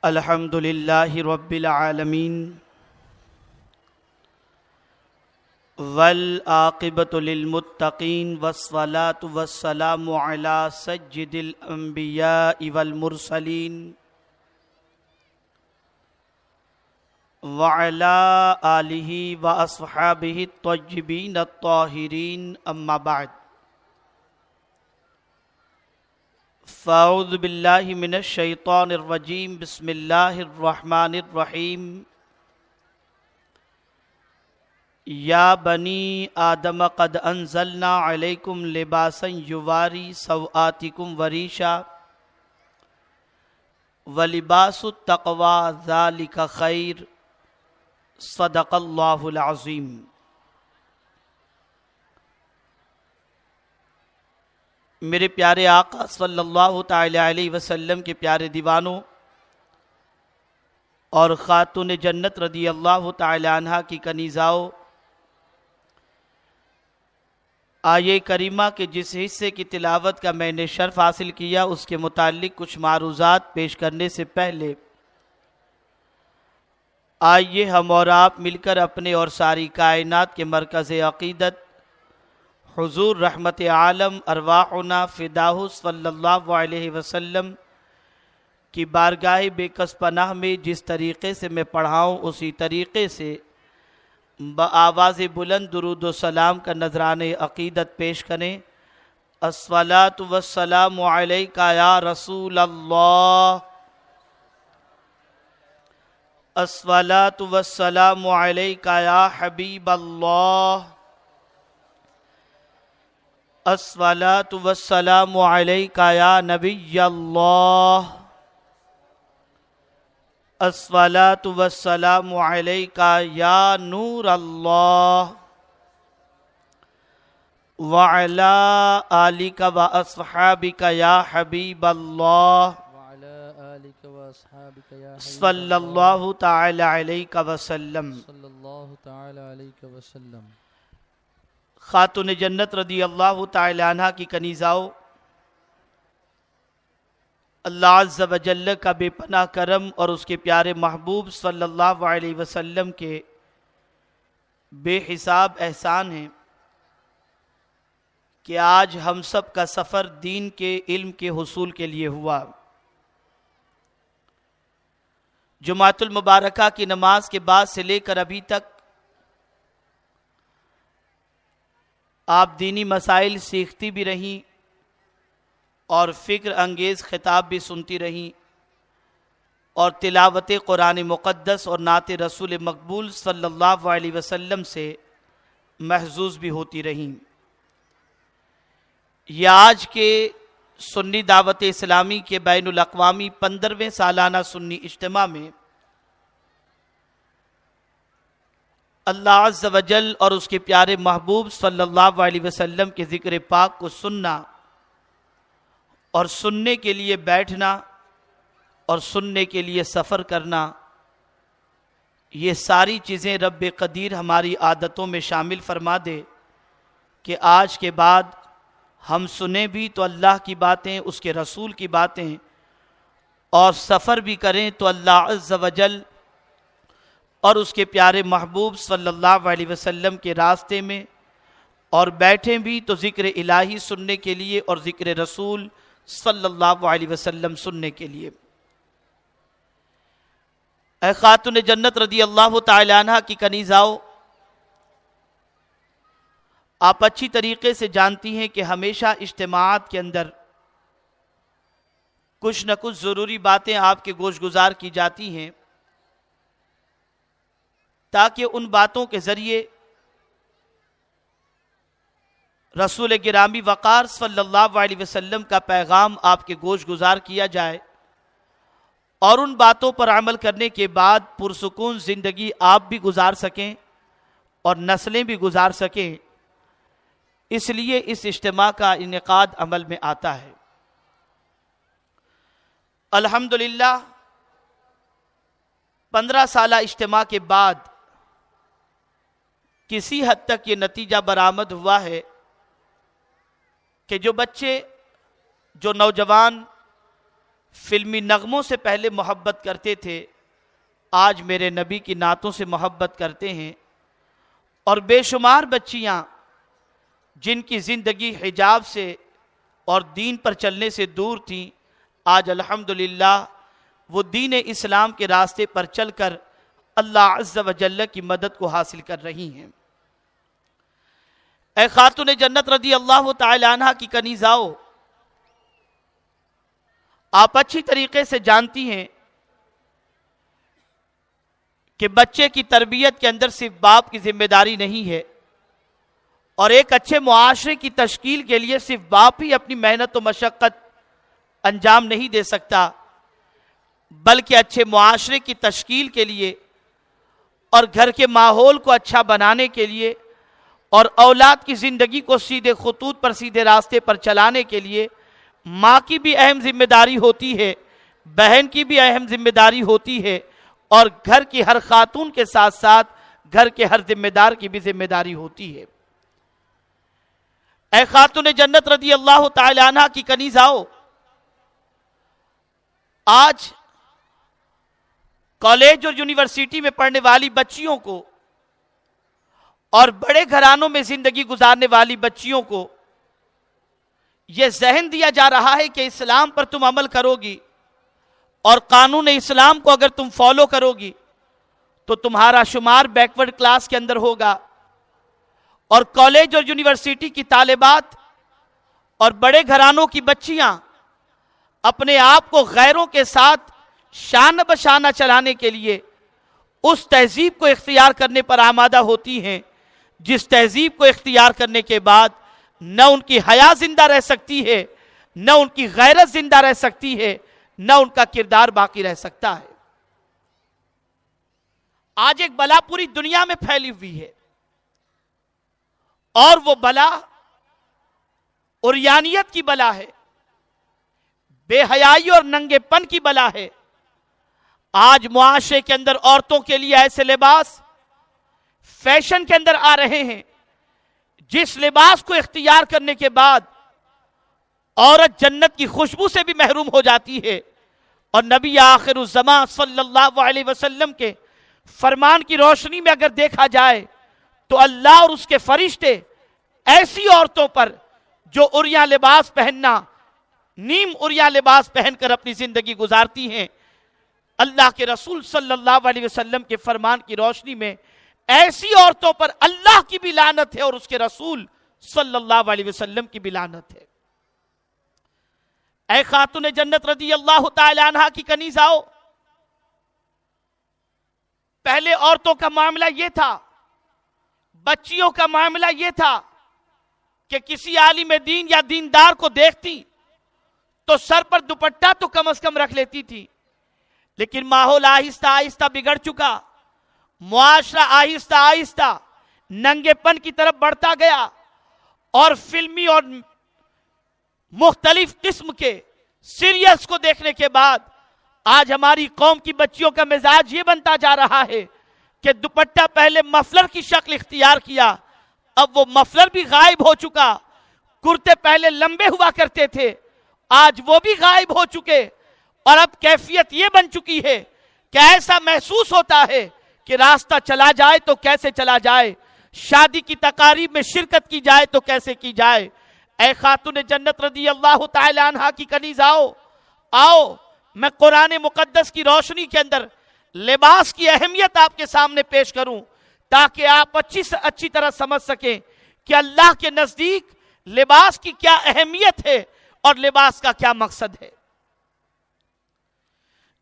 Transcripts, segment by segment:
الحمد للہ رب العالمین والعاقبۃ للمتقین والصلاة والسلام علی سید الانبیاء والمرسلین وعلی آلہ واصحابہ الطیبین الطاہرین اما بعد فاعوذ باللہ من الشیطان الرجیم بسم اللہ الرحمن الرحیم یا بنی آدم قد انزلنا علیکم لباسا یواری سوآتکم وریشا ولباس التقوی ذالک خیر صدق اللہ العظیم۔ میرے پیارے آقا صلی اللہ تعالی علیہ وسلم کے پیارے دیوانوں اور خاتون جنت رضی اللہ تعالی عنہا کی کنیزاؤں، آیے کریمہ کے جس حصے کی تلاوت کا میں نے شرف حاصل کیا اس کے متعلق کچھ معروضات پیش کرنے سے پہلے آئیے ہم اور آپ مل کر اپنے اور ساری کائنات کے مرکز عقیدت حضور رحمت عالم ارواحنا فداہ صلی اللہ علیہ وسلم کی بارگاہ بے کس پناہ میں جس طریقے سے میں پڑھاؤں اسی طریقے سے بآواز بلند درود و سلام کا نذرانِ عقیدت پیش کریں۔ الصلاۃ والسلام علیک یا رسول اللہ، الصلاۃ والسلام علیک یا حبیب اللہ، الصلاۃ والسلام علیک یا نبی اللہ، الصلاۃ والسلام علیک یا نور اللہ، وعلی آلک واصحابک یا حبیب اللہ صلی اللہ تعالی علیہ وسلم۔ خاتون جنت رضی اللہ تعالی عنہ کی کنیزاؤں، اللہ عز و جل کا بے پناہ کرم اور اس کے پیارے محبوب صلی اللہ علیہ وسلم کے بے حساب احسان ہیں کہ آج ہم سب کا سفر دین کے علم کے حصول کے لیے ہوا۔ جمعۃ المبارکہ کی نماز کے بعد سے لے کر ابھی تک آپ دینی مسائل سیکھتی بھی رہیں اور فکر انگیز خطاب بھی سنتی رہیں اور تلاوت قرآن مقدس اور نعت رسول مقبول صلی اللہ علیہ وسلم سے محظوظ بھی ہوتی رہیں۔ یہ آج کے سنی دعوت اسلامی کے بین الاقوامی 15ویں سالانہ سنی اجتماع میں اللہ عز و جل اور اس کے پیارے محبوب صلی اللہ علیہ وسلم کے ذکر پاک کو سننا اور سننے کے لیے بیٹھنا اور سننے کے لیے سفر کرنا، یہ ساری چیزیں رب قدیر ہماری عادتوں میں شامل فرما دے کہ آج کے بعد ہم سنیں بھی تو اللہ کی باتیں، اس کے رسول کی باتیں، اور سفر بھی کریں تو اللہ عز و جل اور اس کے پیارے محبوب صلی اللہ علیہ وسلم کے راستے میں، اور بیٹھیں بھی تو ذکر الہی سننے کے لیے اور ذکر رسول صلی اللہ علیہ وسلم سننے کے لیے۔ اے خاتون جنت رضی اللہ تعالی عنہ کی کنیزاؤں، آپ اچھی طریقے سے جانتی ہیں کہ ہمیشہ اجتماعات کے اندر کچھ نہ کچھ ضروری باتیں آپ کے گوش گزار کی جاتی ہیں تاکہ ان باتوں کے ذریعے رسول گرامی وقار صلی اللہ علیہ وسلم کا پیغام آپ کے گوش گزار کیا جائے اور ان باتوں پر عمل کرنے کے بعد پرسکون زندگی آپ بھی گزار سکیں اور نسلیں بھی گزار سکیں۔ اس لیے اس اجتماع کا انعقاد عمل میں آتا ہے۔ الحمدللہ 15 سالہ اجتماع کے بعد کسی حد تک یہ نتیجہ برآمد ہوا ہے کہ جو بچے، جو نوجوان فلمی نغموں سے پہلے محبت کرتے تھے، آج میرے نبی کی نعتوں سے محبت کرتے ہیں۔ اور بے شمار بچیاں جن کی زندگی حجاب سے اور دین پر چلنے سے دور تھیں، آج الحمدللہ وہ دین اسلام کے راستے پر چل کر اللہ عز و جل کی مدد کو حاصل کر رہی ہیں۔ اے خاتون جنت رضی اللہ تعالی عنہ کی کنیزاؤ، آپ اچھی طریقے سے جانتی ہیں کہ بچے کی تربیت کے اندر صرف باپ کی ذمہ داری نہیں ہے، اور ایک اچھے معاشرے کی تشکیل کے لیے صرف باپ ہی اپنی محنت و مشقت انجام نہیں دے سکتا، بلکہ اچھے معاشرے کی تشکیل کے لیے اور گھر کے ماحول کو اچھا بنانے کے لیے اور اولاد کی زندگی کو سیدھے خطوط پر، سیدھے راستے پر چلانے کے لیے ماں کی بھی اہم ذمہ داری ہوتی ہے، بہن کی بھی اہم ذمہ داری ہوتی ہے، اور گھر کی ہر خاتون کے ساتھ ساتھ گھر کے ہر ذمہ دار کی بھی ذمہ داری ہوتی ہے۔ اے خاتون جنت رضی اللہ تعالی عنہ کی کنیزاؤ، آج کالج اور یونیورسٹی میں پڑھنے والی بچیوں کو اور بڑے گھرانوں میں زندگی گزارنے والی بچیوں کو یہ ذہن دیا جا رہا ہے کہ اسلام پر تم عمل کرو گی اور قانون اسلام کو اگر تم فالو کرو گی تو تمہارا شمار بیکورڈ کلاس کے اندر ہوگا، اور کالج اور یونیورسٹی کی طالبات اور بڑے گھرانوں کی بچیاں اپنے آپ کو غیروں کے ساتھ شانہ بشانہ چلانے کے لیے اس تہذیب کو اختیار کرنے پر آمادہ ہوتی ہیں جس تہذیب کو اختیار کرنے کے بعد نہ ان کی حیا زندہ رہ سکتی ہے، نہ ان کی غیرت زندہ رہ سکتی ہے، نہ ان کا کردار باقی رہ سکتا ہے۔ آج ایک بلا پوری دنیا میں پھیلی ہوئی ہے، اور وہ بلا عریانیت کی بلا ہے، بے حیائی اور ننگے پن کی بلا ہے۔ آج معاشرے کے اندر عورتوں کے لیے ایسے لباس فیشن کے اندر آ رہے ہیں جس لباس کو اختیار کرنے کے بعد عورت جنت کی خوشبو سے بھی محروم ہو جاتی ہے، اور نبی آخر الزمان صلی اللہ علیہ وسلم کے فرمان کی روشنی میں اگر دیکھا جائے تو اللہ اور اس کے فرشتے ایسی عورتوں پر جو عریاں لباس پہننا، نیم عریاں لباس پہن کر اپنی زندگی گزارتی ہیں، اللہ کے رسول صلی اللہ علیہ وسلم کے فرمان کی روشنی میں ایسی عورتوں پر اللہ کی بھی لعنت ہے اور اس کے رسول صلی اللہ علیہ وسلم کی بھی لعنت ہے۔ اے خاتون جنت رضی اللہ تعالی عنہ کی کنیزاؤ، پہلے عورتوں کا معاملہ یہ تھا، بچیوں کا معاملہ یہ تھا کہ کسی عالم دین یا دیندار کو دیکھتی تو سر پر دوپٹہ تو کم از کم رکھ لیتی تھی، لیکن ماحول آہستہ آہستہ بگڑ چکا، معاشرہ آہستہ آہستہ ننگے پن کی طرف بڑھتا گیا، اور فلمی اور مختلف قسم کے سیریلز کو دیکھنے کے بعد آج ہماری قوم کی بچیوں کا مزاج یہ بنتا جا رہا ہے کہ دوپٹہ پہلے مفلر کی شکل اختیار کیا، اب وہ مفلر بھی غائب ہو چکا، کرتے پہلے لمبے ہوا کرتے تھے، آج وہ بھی غائب ہو چکے، اور اب کیفیت یہ بن چکی ہے کہ ایسا محسوس ہوتا ہے کہ راستہ چلا جائے تو کیسے چلا جائے، شادی کی تقاریب میں شرکت کی جائے تو کیسے کی جائے۔ اے خاتون جنت رضی اللہ تعالی عنہ کی کنیزاؤ، آؤ میں قرآن مقدس کی روشنی کے اندر لباس کی اہمیت آپ کے سامنے پیش کروں تاکہ آپ اچھی طرح سمجھ سکیں کہ اللہ کے نزدیک لباس کی کیا اہمیت ہے اور لباس کا کیا مقصد ہے۔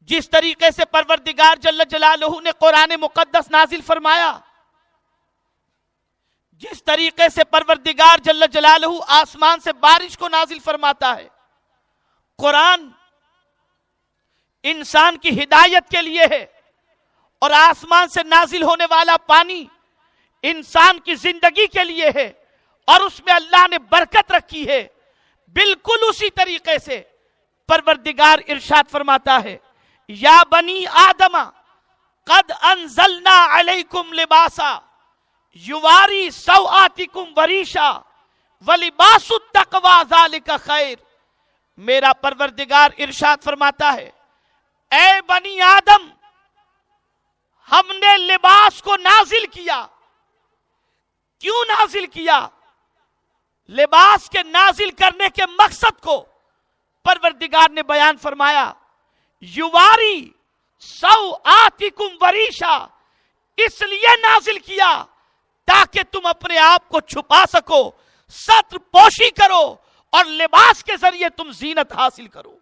جس طریقے سے پروردگار جل جلالہ نے قرآن مقدس نازل فرمایا، جس طریقے سے پروردگار جل جلالہ آسمان سے بارش کو نازل فرماتا ہے، قرآن انسان کی ہدایت کے لیے ہے، اور آسمان سے نازل ہونے والا پانی انسان کی زندگی کے لیے ہے، اور اس میں اللہ نے برکت رکھی ہے۔ بالکل اسی طریقے سے پروردگار ارشاد فرماتا ہے، یا بنی آدم قد انزلنا علیکم لباسا یواری سوآتکم وریشا ولباس التقوی ذالک خیر۔ میرا پروردگار ارشاد فرماتا ہے، اے بنی آدم، ہم نے لباس کو نازل کیا۔ کیوں نازل کیا؟ لباس کے نازل کرنے کے مقصد کو پروردگار نے بیان فرمایا، یواری سوآتکم وریشا، اس لیے نازل کیا تاکہ تم اپنے آپ کو چھپا سکو، ستر پوشی کرو اور لباس کے ذریعے تم زینت حاصل کرو۔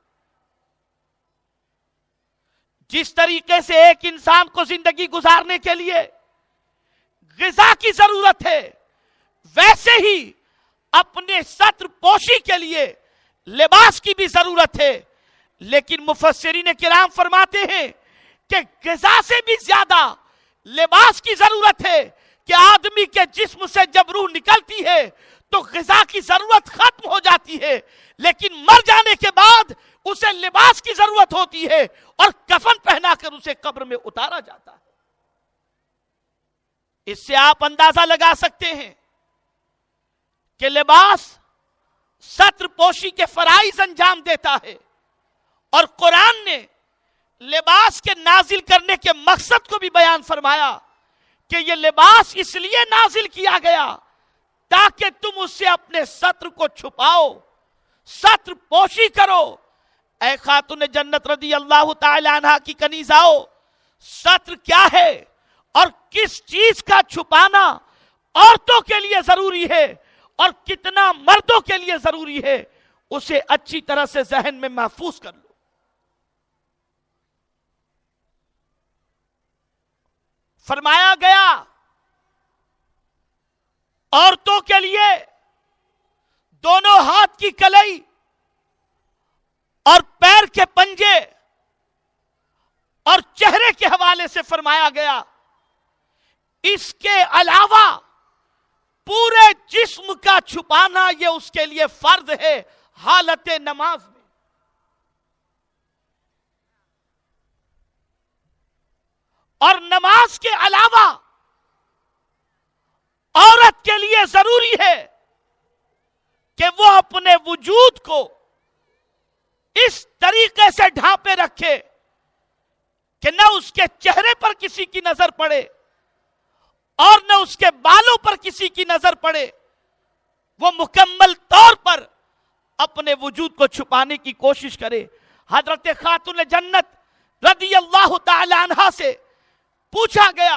جس طریقے سے ایک انسان کو زندگی گزارنے کے لیے غذا کی ضرورت ہے، ویسے ہی اپنے ستر پوشی کے لیے لباس کی بھی ضرورت ہے۔ لیکن مفسرین کرام فرماتے ہیں کہ غذا سے بھی زیادہ لباس کی ضرورت ہے، کہ آدمی کے جسم سے جب روح نکلتی ہے تو غذا کی ضرورت ختم ہو جاتی ہے، لیکن مر جانے کے بعد اسے لباس کی ضرورت ہوتی ہے اور کفن پہنا کر اسے قبر میں اتارا جاتا ہے۔ اس سے آپ اندازہ لگا سکتے ہیں کہ لباس ستر پوشی کے فرائض انجام دیتا ہے، اور قرآن نے لباس کے نازل کرنے کے مقصد کو بھی بیان فرمایا کہ یہ لباس اس لیے نازل کیا گیا تاکہ تم اس سے اپنے ستر کو چھپاؤ، ستر پوشی کرو۔ اے خاتون جنت رضی اللہ تعالی عنہ کی کنیزاؤ، ستر کیا ہے اور کس چیز کا چھپانا عورتوں کے لیے ضروری ہے اور کتنا مردوں کے لیے ضروری ہے، اسے اچھی طرح سے ذہن میں محفوظ کر لو۔ فرمایا گیا عورتوں کے لیے دونوں ہاتھ کی کلائی اور پیر کے پنجے اور چہرے کے حوالے سے فرمایا گیا، اس کے علاوہ پورے جسم کا چھپانا یہ اس کے لیے فرض ہے حالت نماز میں۔ اور نماز کے علاوہ عورت کے لیے ضروری ہے کہ وہ اپنے وجود کو اس طریقے سے ڈھانپے رکھے کہ نہ اس کے چہرے پر کسی کی نظر پڑے اور نہ اس کے بالوں پر کسی کی نظر پڑے، وہ مکمل طور پر اپنے وجود کو چھپانے کی کوشش کرے۔ حضرت خاتون جنت رضی اللہ تعالی عنہا سے پوچھا گیا،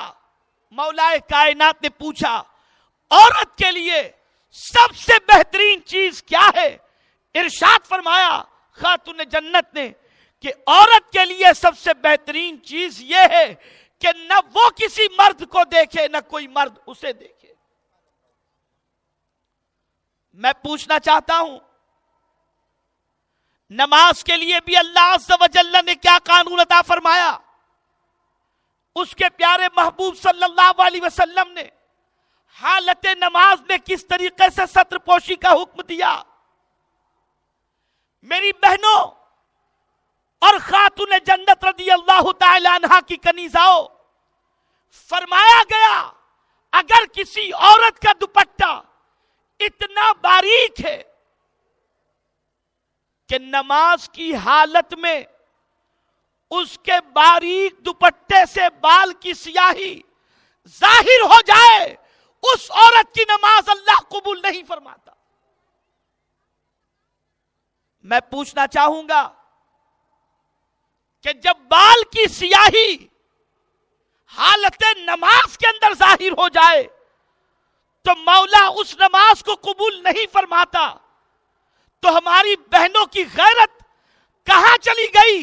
مولا کائنات نے پوچھا، عورت کے لیے سب سے بہترین چیز کیا ہے؟ ارشاد فرمایا خاتون جنت نے کہ عورت کے لیے سب سے بہترین چیز یہ ہے کہ نہ وہ کسی مرد کو دیکھے نہ کوئی مرد اسے دیکھے۔ میں پوچھنا چاہتا ہوں، نماز کے لیے بھی اللہ عز و جل نے کیا قانون عطا فرمایا؟ اس کے پیارے محبوب صلی اللہ علیہ وسلم نے حالت نماز میں کس طریقے سے ستر پوشی کا حکم دیا؟ میری بہنوں اور خاتون جنت رضی اللہ تعالی عنہا کی کنیزاؤ، فرمایا گیا اگر کسی عورت کا دوپٹہ اتنا باریک ہے کہ نماز کی حالت میں اس کے باریک دوپٹے سے بال کی سیاہی ظاہر ہو جائے، اس عورت کی نماز اللہ قبول نہیں فرماتا۔ میں پوچھنا چاہوں گا کہ جب بال کی سیاہی حالت نماز کے اندر ظاہر ہو جائے تو مولا اس نماز کو قبول نہیں فرماتا، تو ہماری بہنوں کی غیرت کہاں چلی گئی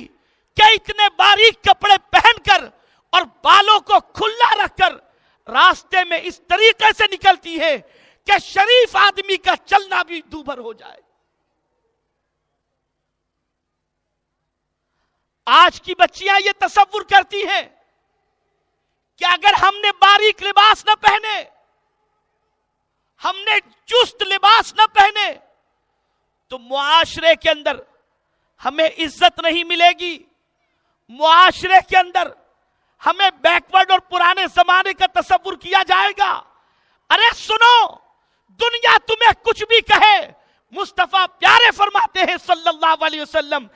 کہ اتنے باریک کپڑے پہن کر اور بالوں کو کھلا رکھ کر راستے میں اس طریقے سے نکلتی ہے کہ شریف آدمی کا چلنا بھی دوبھر ہو جائے۔ آج کی بچیاں یہ تصور کرتی ہیں کہ اگر ہم نے باریک لباس نہ پہنے، ہم نے چست لباس نہ پہنے تو معاشرے کے اندر ہمیں عزت نہیں ملے گی، معاشرے کے اندر ہمیں بیکورڈ اور پرانے زمانے کا تصور کیا جائے گا۔ ارے سنو، دنیا تمہیں کچھ بھی کہے، مصطفیٰ پیارے فرماتے ہیں صلی اللہ علیہ وسلم،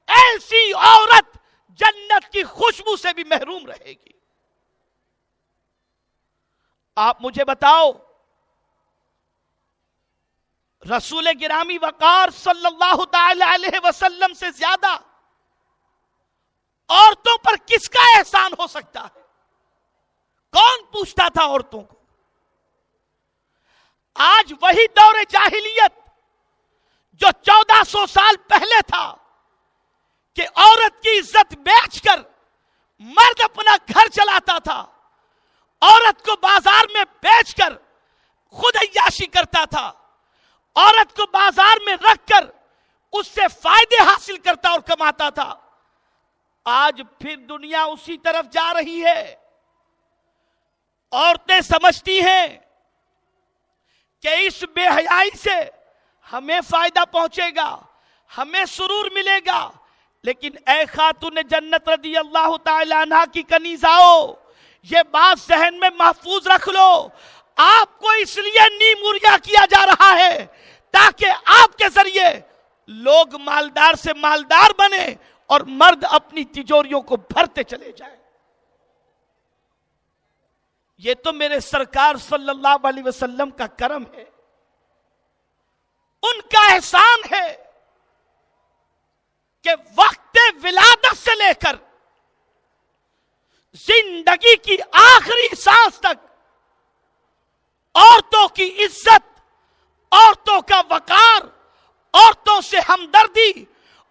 ایسی عورت جنت کی خوشبو سے بھی محروم رہے گی۔ آپ مجھے بتاؤ، رسول گرامی وقار صلی اللہ تعالی علیہ وسلم سے زیادہ عورتوں پر کس کا احسان ہو سکتا ہے؟ کون پوچھتا تھا عورتوں کو؟ آج وہی دور جاہلیت جو 1400 سال پہلے تھا کہ عورت کی عزت بیچ کر مرد اپنا گھر چلاتا تھا، عورت کو بازار میں بیچ کر خود عیاشی کرتا تھا، عورت کو بازار میں رکھ کر اس سے فائدے حاصل کرتا اور کماتا تھا۔ آج پھر دنیا اسی طرف جا رہی ہے۔ عورتیں سمجھتی ہیں کہ اس بے حیائی سے ہمیں فائدہ پہنچے گا، ہمیں سرور ملے گا، لیکن اے خاتون جنت رضی اللہ تعالی عنہ کی کنیزاؤ، یہ بات ذہن میں محفوظ رکھ لو، آپ کو اس لیے نیموریا کیا جا رہا ہے تاکہ آپ کے ذریعے لوگ مالدار سے مالدار بنے اور مرد اپنی تجوریوں کو بھرتے چلے جائیں۔ یہ تو میرے سرکار صلی اللہ علیہ وسلم کا کرم ہے، ان کا احسان ہے کہ وقت ولادت سے لے کر زندگی کی آخری سانس تک عورتوں کی عزت، عورتوں کا وقار، عورتوں سے ہمدردی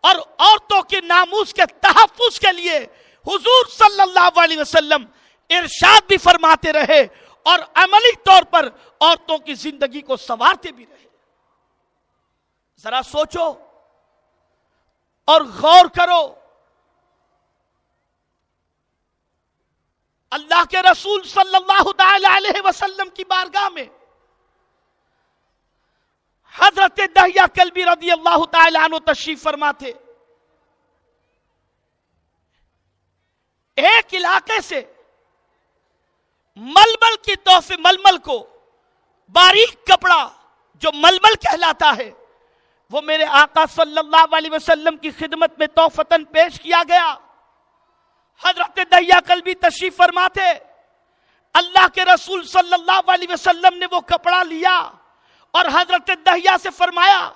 اور عورتوں کے ناموس کے تحفظ کے لیے حضور صلی اللہ علیہ وسلم ارشاد بھی فرماتے رہے اور عملی طور پر عورتوں کی زندگی کو سنوارتے بھی رہے۔ ذرا سوچو اور غور کرو، اللہ کے رسول صلی اللہ تعالی علیہ وسلم کی بارگاہ میں حضرت دحیہ کلبی رضی اللہ تعالی عنہ تشریف فرما تھے۔ ایک علاقے سے ململ کی تحفے، ململ کو باریک کپڑا جو ململ کہلاتا ہے، وہ میرے آقا صلی اللہ علیہ وسلم کی خدمت میں تحفتاً پیش کیا گیا۔ حضرت دحیہ کلبی تشریف فرما تھے، اللہ کے رسول صلی اللہ علیہ وسلم نے وہ کپڑا لیا اور حضرت دحیہ سے فرمایا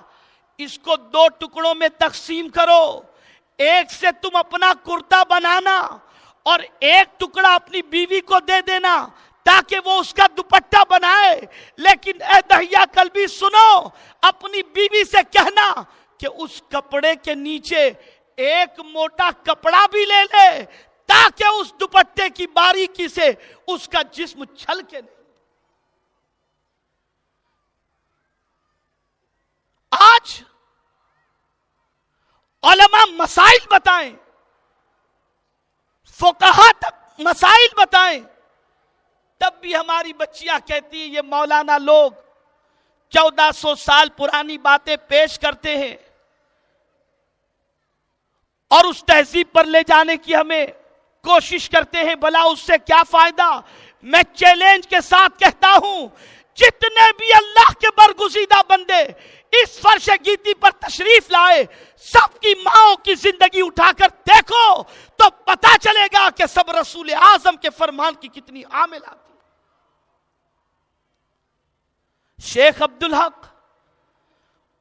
اس کو 2 ٹکڑوں میں تقسیم کرو، ایک سے تم اپنا کرتا بنانا اور ایک ٹکڑا اپنی بیوی کو دے دینا تاکہ وہ اس کا دوپٹہ بنائے، لیکن اے دحیہ کلبی سنو، اپنی بیوی سے کہنا کہ اس کپڑے کے نیچے ایک موٹا کپڑا بھی لے لے تاکہ اس دوپٹے کی باریکی سے اس کا جسم چھلکے نہیں۔ آج علماء مسائل بتائیں، فقہا تک مسائل بتائیں، تب بھی ہماری بچیاں کہتی ہیں یہ مولانا لوگ 1400 سال پرانی باتیں پیش کرتے ہیں اور اس تہذیب پر لے جانے کی ہمیں کوشش کرتے ہیں، بھلا اس سے کیا فائدہ؟ میں چیلنج کے ساتھ کہتا ہوں، جتنے بھی اللہ کے برگزیدہ بندے اس فرش گیتی پر تشریف لائے، سب کی ماؤں کی زندگی اٹھا کر دیکھو تو پتا چلے گا کہ سب رسول اعظم کے فرمان کی کتنی عامل آتی۔ شیخ عبدالحق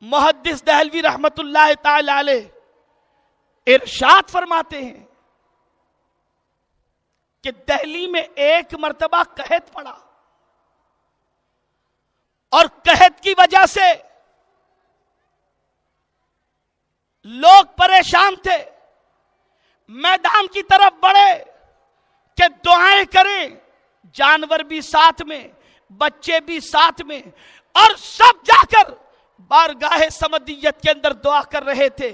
محدث دہلوی رحمت اللہ تعالی علیہ ارشاد فرماتے ہیں کہ دہلی میں ایک مرتبہ قحط پڑا اور قحط کی وجہ سے لوگ پریشان تھے، میدان کی طرف بڑھے کہ دعائیں کریں، جانور بھی ساتھ میں، بچے بھی ساتھ میں، اور سب جا کر بارگاہ سمدیت کے اندر دعا کر رہے تھے،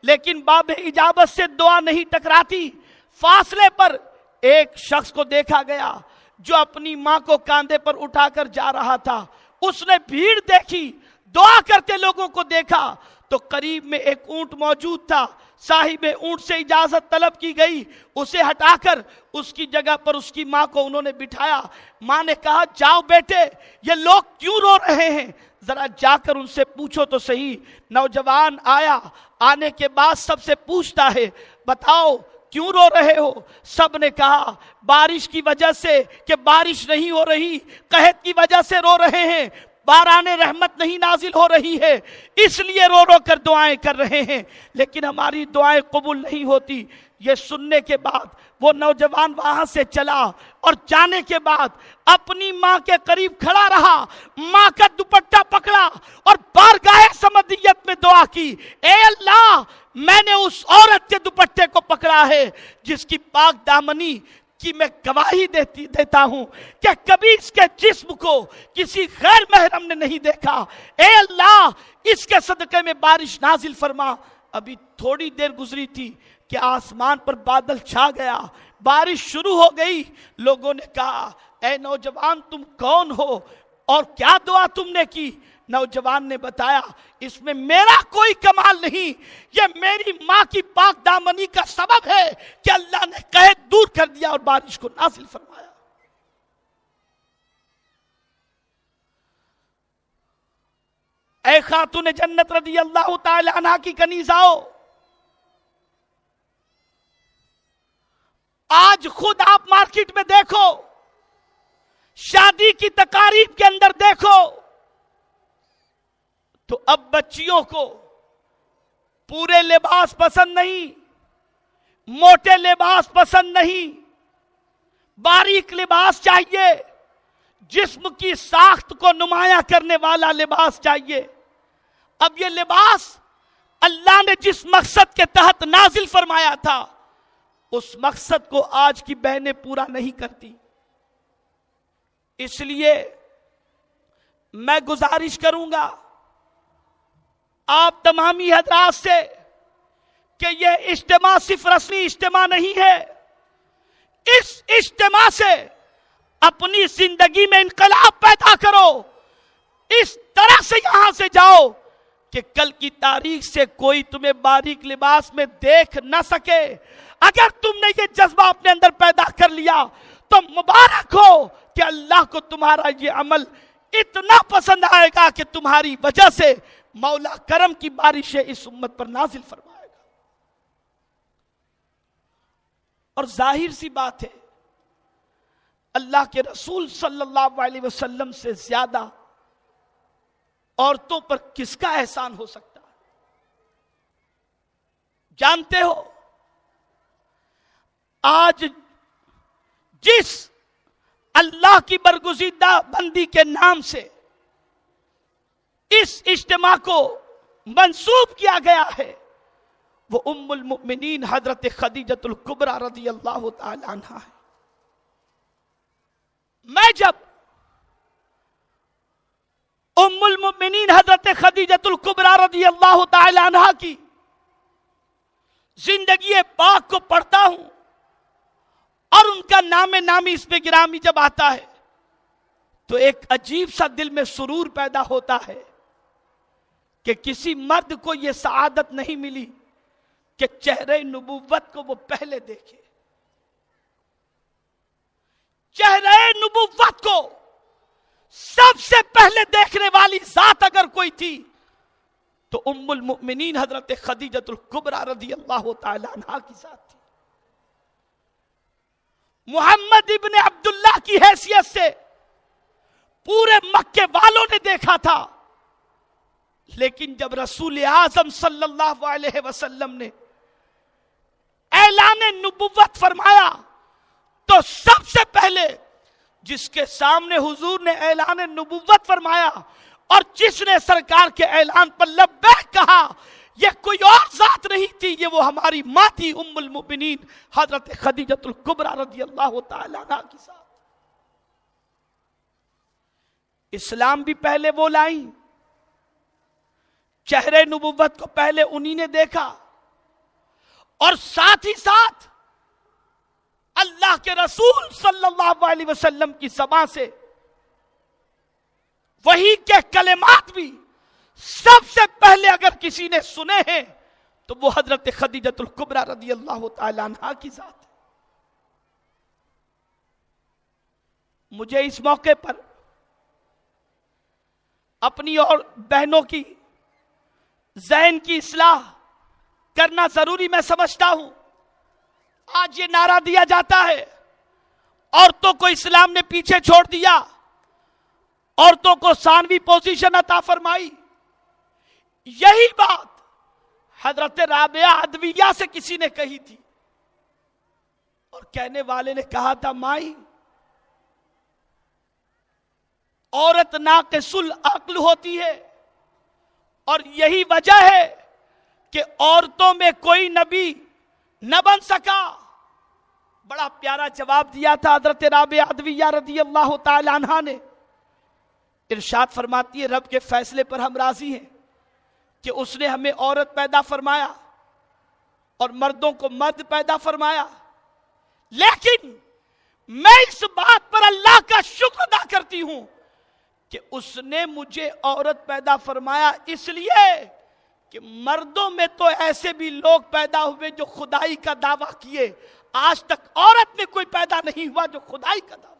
لیکن باب اجابت سے دعا نہیں ٹکراتی۔ فاصلے پر ایک شخص کو دیکھا گیا جو اپنی ماں کو کاندھے پر اٹھا کر جا رہا تھا۔ اس نے بھیڑ دیکھی، دعا کرتے لوگوں کو دیکھا تو قریب میں ایک اونٹ موجود تھا، صاحب اونٹ سے اجازت طلب کی گئی، اسے ہٹا کر اس کی جگہ پر اس کی ماں کو انہوں نے بٹھایا۔ ماں نے کہا جاؤ بیٹے، یہ لوگ کیوں رو رہے ہیں، ذرا جا کر ان سے پوچھو تو صحیح۔ نوجوان آیا، آنے کے بعد سب سے پوچھتا ہے بتاؤ کیوں رو رہے ہو؟ سب نے کہا بارش کی وجہ سے، کہ بارش نہیں ہو رہی، قحط کی وجہ سے رو رہے ہیں، باران رحمت نہیں نازل ہو رہی ہے، اس لیے رو رو کر دعائیں کر رہے ہیں، لیکن ہماری دعائیں قبول نہیں ہوتی۔ یہ سننے کے بعد وہ نوجوان وہاں سے چلا، اور جانے کے بعد اپنی ماں کے قریب کھڑا رہا، ماں کا دوپٹہ پکڑا اور بارگاہ سمدیت میں دعا کی، اے اللہ میں نے اس عورت کے دوپٹے کو پکڑا ہے جس کی پاک دامنی کی میں گواہی دیتا ہوں کہ کبھی اس کے جسم کو کسی غیر محرم نے نہیں دیکھا، اے اللہ اس کے صدقے میں بارش نازل فرما۔ ابھی تھوڑی دیر گزری تھی کہ آسمان پر بادل چھا گیا، بارش شروع ہو گئی۔ لوگوں نے کہا اے نوجوان تم کون ہو اور کیا دعا تم نے کی؟ نوجوان نے بتایا اس میں میرا کوئی کمال نہیں، یہ میری ماں کی پاک دامنی کا سبب ہے کہ اللہ نے قحط دور کر دیا اور بارش کو نازل فرمایا۔ اے خاتون جنت رضی اللہ تعالی عنہ کی کنیزاؤ، آج خود آپ مارکیٹ میں دیکھو، شادی کی تقاریب کے اندر دیکھو، تو اب بچیوں کو پورے لباس پسند نہیں، موٹے لباس پسند نہیں، باریک لباس چاہیے، جسم کی ساخت کو نمایاں کرنے والا لباس چاہیے۔ اب یہ لباس اللہ نے جس مقصد کے تحت نازل فرمایا تھا، اس مقصد کو آج کی بہنیں پورا نہیں کرتی۔ اس لیے میں گزارش کروں گا آپ تمامی حضرات سے کہ یہ اجتماع صرف رسمی اجتماع نہیں ہے، اس اجتماع سے اپنی زندگی میں انقلاب پیدا کرو، اس طرح سے یہاں سے جاؤ کہ کل کی تاریخ سے کوئی تمہیں باریک لباس میں دیکھ نہ سکے۔ اگر تم نے یہ جذبہ اپنے اندر پیدا کر لیا تو مبارک ہو کہ اللہ کو تمہارا یہ عمل اتنا پسند آئے گا کہ تمہاری وجہ سے مولا کرم کی بارشیں اس امت پر نازل فرمائے گا۔ اور ظاہر سی بات ہے اللہ کے رسول صلی اللہ علیہ وسلم سے زیادہ عورتوں پر کس کا احسان ہو سکتا ہے؟ جانتے ہو آج جس اللہ کی برگزیدہ بندی کے نام سے اس اجتماع کو منسوب کیا گیا ہے وہ ام المؤمنین حضرت خدیجۃ الکبریٰ رضی اللہ تعالی عنہا ہے۔ میں جب ام المؤمنین حضرت خدیجۃ الکبریٰ رضی اللہ تعالی عنہا کی زندگی پاک کو پڑھتا ہوں اور ان کا نام نامی اس پہ گرامی جب آتا ہے تو ایک عجیب سا دل میں سرور پیدا ہوتا ہے کہ کسی مرد کو یہ سعادت نہیں ملی کہ چہرے نبوت کو وہ پہلے دیکھے۔ چہرے نبوت کو سب سے پہلے دیکھنے والی ذات اگر کوئی تھی تو ام المؤمنین حضرت خدیجۃ الکبریٰ رضی اللہ تعالی عنہا کی ذات تھی۔ محمد ابن عبداللہ کی حیثیت سے پورے مکے والوں نے دیکھا تھا، لیکن جب رسول اعظم صلی اللہ علیہ وسلم نے اعلان نبوت فرمایا تو سب سے پہلے جس کے سامنے حضور نے اعلان نبوت فرمایا اور جس نے سرکار کے اعلان پر لبیک کہا، یہ کوئی اور ذات نہیں تھی، یہ وہ ہماری ماں تھی ام المؤمنین حضرت خدیجۃ الکبریٰ رضی اللہ تعالی عنہا کی ذات۔ اسلام بھی پہلے وہ لائیں، چہرے نبوت کو پہلے انہی نے دیکھا، اور ساتھ ہی ساتھ اللہ کے رسول صلی اللہ علیہ وسلم کی زبان سے وحی کے کلمات بھی سب سے پہلے اگر کسی نے سنے ہیں تو وہ حضرت خدیجۃ الکبریٰ رضی اللہ تعالی عنہا کی ذات ہے۔ مجھے اس موقع پر اپنی اور بہنوں کی ذہن کی اصلاح کرنا ضروری میں سمجھتا ہوں۔ آج یہ نعرہ دیا جاتا ہے عورتوں کو اسلام نے پیچھے چھوڑ دیا، عورتوں کو ثانوی پوزیشن عطا فرمائی۔ یہی بات حضرت رابعہ عدویہ سے کسی نے کہی تھی، اور کہنے والے نے کہا تھا مائی عورت ناقص العقل ہوتی ہے، اور یہی وجہ ہے کہ عورتوں میں کوئی نبی نہ بن سکا۔ بڑا پیارا جواب دیا تھا حضرت رابعہ عدویہ رضی اللہ تعالی عنہا نے۔ ارشاد فرماتی ہے رب کے فیصلے پر ہم راضی ہیں کہ اس نے ہمیں عورت پیدا فرمایا اور مردوں کو مرد پیدا فرمایا، لیکن میں اس بات پر اللہ کا شکر ادا کرتی ہوں کہ اس نے مجھے عورت پیدا فرمایا اس لیے کہ مردوں میں تو ایسے بھی لوگ پیدا ہوئے جو خدائی کا دعویٰ کیے، آج تک عورت میں کوئی پیدا نہیں ہوا جو خدائی کا دعویٰ۔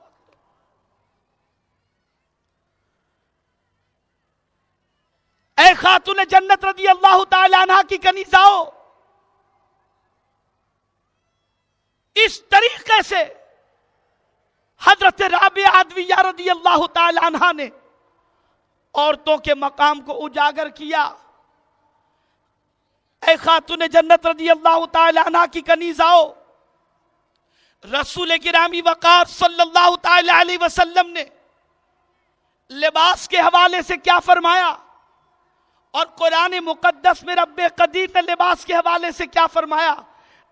اے خاتون جنت رضی اللہ تعالی عنہ کی کنیزاؤ، اس طریقے سے حضرت رابعہ عدویہ رضی اللہ تعالی عنہ نے عورتوں کے مقام کو اجاگر کیا۔ اے خاتون جنت رضی اللہ تعالی عنہ کی کنیزاؤ، رسول گرامی وقار صلی اللہ تعالی علیہ وسلم نے لباس کے حوالے سے کیا فرمایا، اور قرآن مقدس میں رب قدیر نے لباس کے حوالے سے کیا فرمایا؟